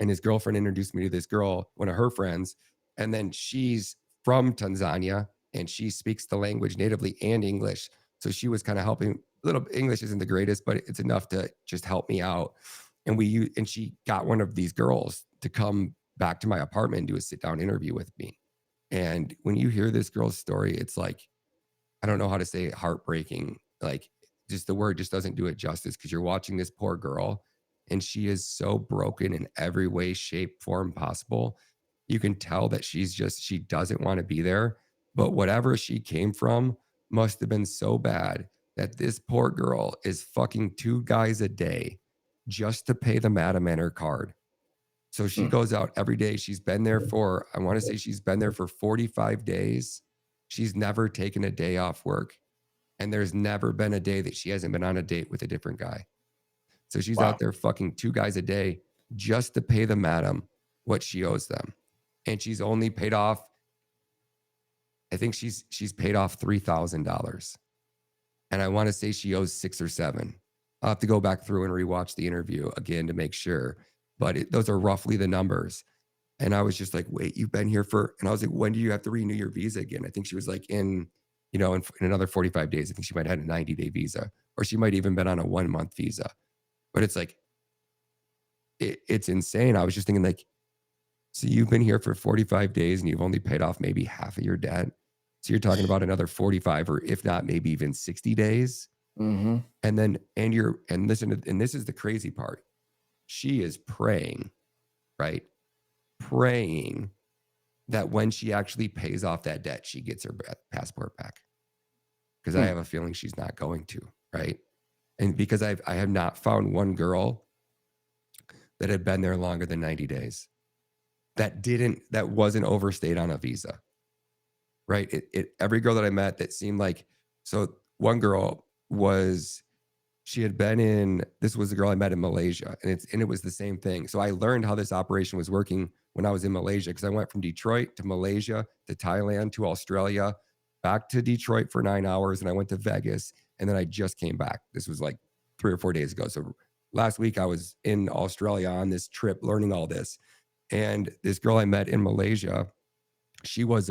and his girlfriend introduced me to this girl, one of her friends. And then she's from Tanzania and she speaks the language natively and English. So she was kind of helping. Little English isn't the greatest, but it's enough to just help me out. And she got one of these girls to come back to my apartment and do a sit down interview with me. And when you hear this girl's story, it's like, I don't know how to say it, heartbreaking. Like, just the word just doesn't do it justice, because you're watching this poor girl and she is so broken in every way, shape, form possible. You can tell that she doesn't want to be there. But whatever she came from must have been so bad that this poor girl is fucking 2 guys a day just to pay the madam and her card. So she Mm. goes out every day. She's been there for, I want to say she's been there for 45 days. She's never taken a day off work. And there's never been a day that she hasn't been on a date with a different guy. So she's out Wow. there fucking 2 guys a day just to pay the madam what she owes them. And she's only paid off, I think she's paid off $3,000. And I want to say she owes 6 or 7. I'll have to go back through and rewatch the interview again to make sure. But those are roughly the numbers. And I was just like, wait, you've been here for, and I was like, when do you have to renew your visa again? I think she was like in another 45 days. I think she might have had a 90-day visa, or she might even been on a 1-month visa. But it's like, it's insane. I was just thinking like, so you've been here for 45 days and you've only paid off maybe half of your debt. So you're talking about another 45, or if not, maybe even 60 days. Mm-hmm. And then, and listen, and this is the crazy part. She is praying, right? Praying that when she actually pays off that debt, she gets her passport back. Because I have a feeling she's not going to, right? And because I have not found one girl that had been there longer than 90 days that wasn't overstayed on a visa, right? Every girl that I met that seemed like, so one girl she had been in, this was the girl I met in Malaysia, and it was the same thing. So I learned how this operation was working when I was in Malaysia, because I went from Detroit to Malaysia to Thailand to Australia, back to Detroit for 9 hours, and I went to Vegas, and then I just came back. This was like 3 or 4 days ago. So last week I was in Australia on this trip learning all this. And this girl I met in Malaysia, she was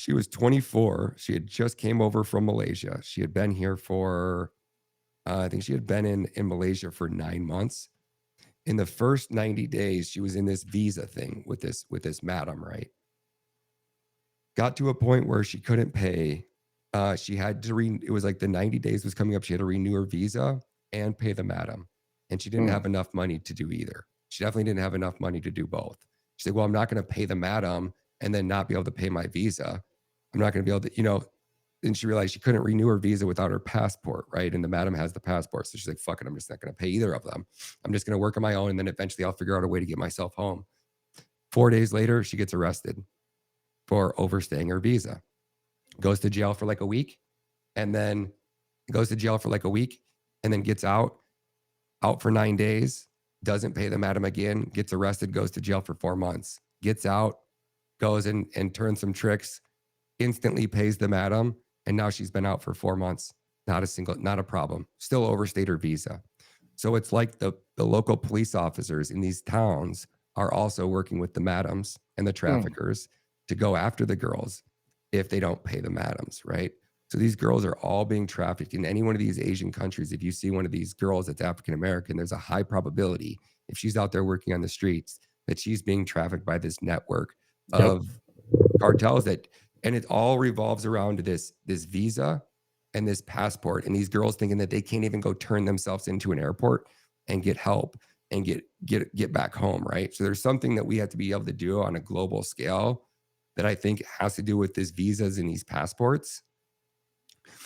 24. She had just came over from Malaysia. She had been here for I think she had been in Malaysia for 9 months. In the first 90 days, she was in this visa thing with this madam, right? Got to a point where she couldn't pay. She had to it was like the 90 days was coming up. She had to renew her visa and pay the madam. And she didn't have enough money to do either. She definitely didn't have enough money to do both. She said, well, I'm not going to pay the madam and then not be able to pay my visa. I'm not going to be able to, then she realized she couldn't renew her visa without her passport, right? And the madam has the passport. So she's like, fuck it, I'm just not going to pay either of them. I'm just going to work on my own. And then eventually I'll figure out a way to get myself home. 4 days later, she gets arrested for overstaying her visa. Goes to jail for like a week, and then gets out for 9 days, doesn't pay the madam again, gets arrested, goes to jail for 4 months, gets out, goes and turns some tricks, instantly pays the madam, and now she's been out for 4 months. Not a problem. Still overstayed her visa. So it's like the local police officers in these towns are also working with the madams and the traffickers to go after the girls if they don't pay the madams, right? So these girls are all being trafficked in any one of these Asian countries. If you see one of these girls that's African American, there's a high probability, if she's out there working on the streets, that she's being trafficked by this network of cartels and it all revolves around this visa and this passport, and these girls thinking that they can't even go turn themselves into an airport and get help and get back home, right? So there's something that we have to be able to do on a global scale that I think has to do with these visas and these passports.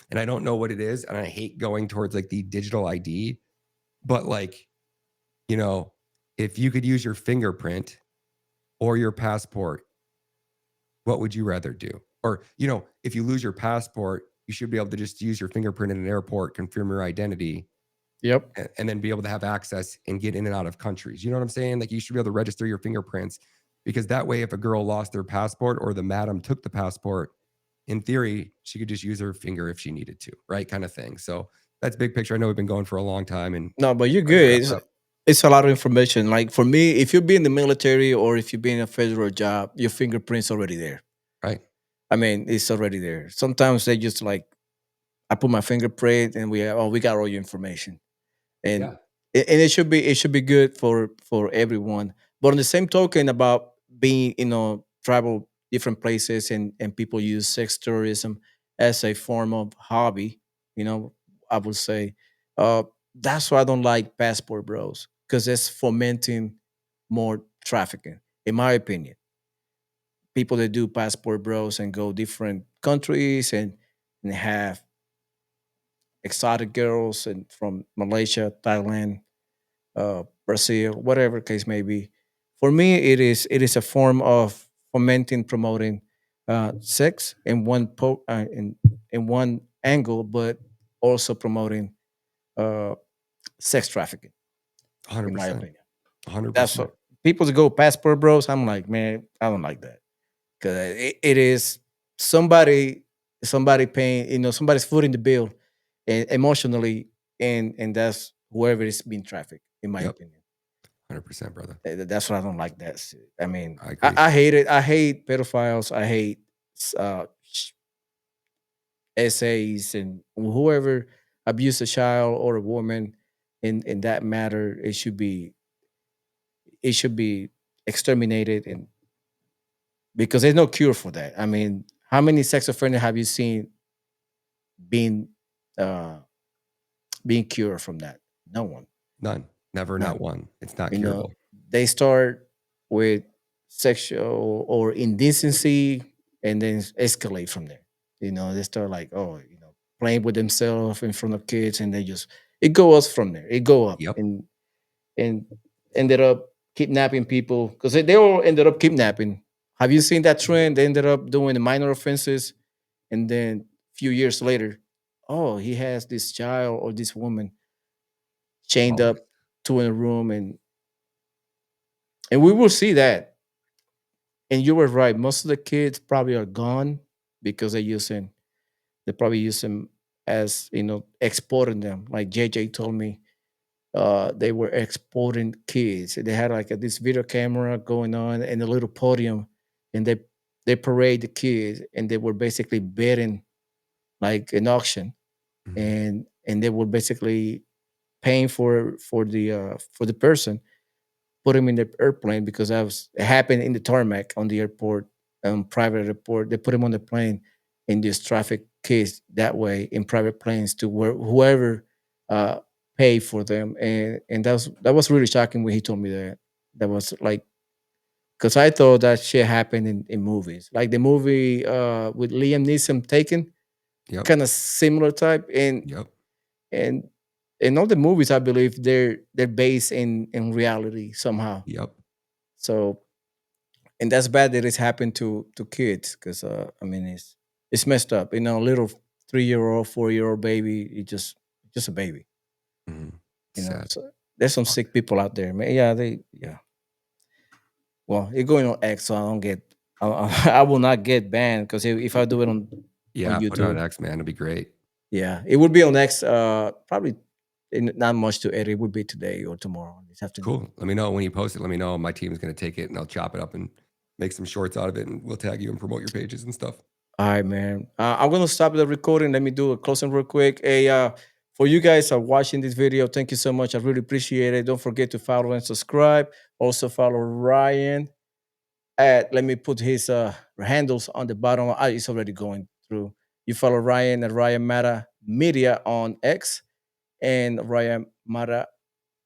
And I don't know what it is, and I hate going towards like the digital ID, but like, if you could use your fingerprint or your passport, what would you rather do? Or, if you lose your passport, you should be able to just use your fingerprint in an airport, confirm your identity, Yep. and then be able to have access and get in and out of countries. You know what I'm saying? Like, you should be able to register your fingerprints, because that way, if a girl lost their passport or the madam took the passport, in theory, she could just use her finger if she needed to, right? Kind of thing. So that's big picture. I know we've been going for a long time, and No, but you're ready to good. wrap it up, It's a lot of information. Like for me, if you be in the military or if you be in a federal job, your fingerprint's already there. right? I mean, it's already there. Sometimes they just like I put my fingerprint and we got all your information. And Yeah. and it should be good for everyone. But on the same token about being, travel different places and people use sex tourism as a form of hobby, I would say uh that's why I don't like passport bros, because it's fomenting more trafficking, in my opinion. People that do passport bros and go different countries, and have exotic girls and from Malaysia, Thailand, Brazil, whatever case may be. For me, it is a form of fomenting, promoting sex in one angle, but also promoting uh, sex trafficking, in my 100%. opinion. That's 100%. what people to go passport bros. I'm like, man, I don't like that because it is somebody somebody paying, somebody's footing the bill and emotionally, and that's whoever is being trafficked, in my Yep. opinion. 100%, brother. That's what I don't like. That shit. I mean, I I, agree. I hate it. I hate pedophiles. I hate essays and whoever abuse a child or a woman. In that matter, it should be exterminated, and because there's no cure for that. I mean, how many sex offenders have you seen being uh, being cured from that? No one. None. Never, not None. one. It's not You know, curable. they start with sexual or indecency and then escalate from there. They start like, oh, playing with themselves in front of kids, and they just it goes from there. It go up Yep. and ended up kidnapping people because they all ended up kidnapping. Have you seen that trend? They ended up doing the minor offenses, and then a few years later, oh, he has this child or this woman chained Always. up to in a room, and we will see that. And you were right. Most of the kids probably are gone because they probably use them as exporting them. Like JJ told me, they were exporting kids. They had like this video camera going on in a little podium, and they parade the kids, and they were basically bidding like an auction, Mhm. and they were basically paying for the person, put him in the airplane because it happened in the tarmac on the airport, private airport. They put him on the plane in this traffic case that way in private planes to where whoever uh, paid for them, and that was really shocking when he told me that. That was like because I thought that shit happened in movies, like the movie with Liam Neeson Taken, Yep. kind of similar type, Yep. and in all the movies, I believe they're based in reality somehow. Yep. So, and that's bad that it's happened to kids because I mean it's messed up. Little 3-year-old, 4-year-old baby, just a baby. Mhm. Sad. So there's some Fuck. sick people out there, man. Yeah. Well, you're going on X, so I don't get. I will not get banned because if I do it on Yeah, put it on YouTube, X, man. It'd be great. yeah, it would be on X. Probably not much to edit. It would be today or tomorrow this afternoon. Cool. Let me know when you post it. Let me know. My team's going to take it and I'll chop it up and make some shorts out of it and we'll tag you and promote your pages and stuff. All right, man. I'm gonna stop the recording. Let me do a closing real quick. Hey, for you guys are watching this video, thank you so much. I really appreciate it. Don't forget to follow and subscribe. Also follow Ryan. Let me put his handles on the bottom. It's already going through. You follow Ryan at Ryan Matta Media on X and Ryan Matta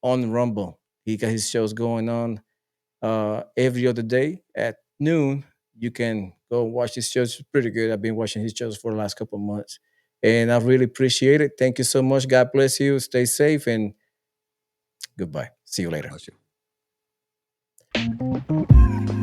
on Rumble. He got his shows going on every other day at noon. You can go watch his shows. It's pretty good. I've been watching his shows for the last couple of months, and I really appreciate it. Thank you so much. God bless you. Stay safe and goodbye. See you God later. bless you.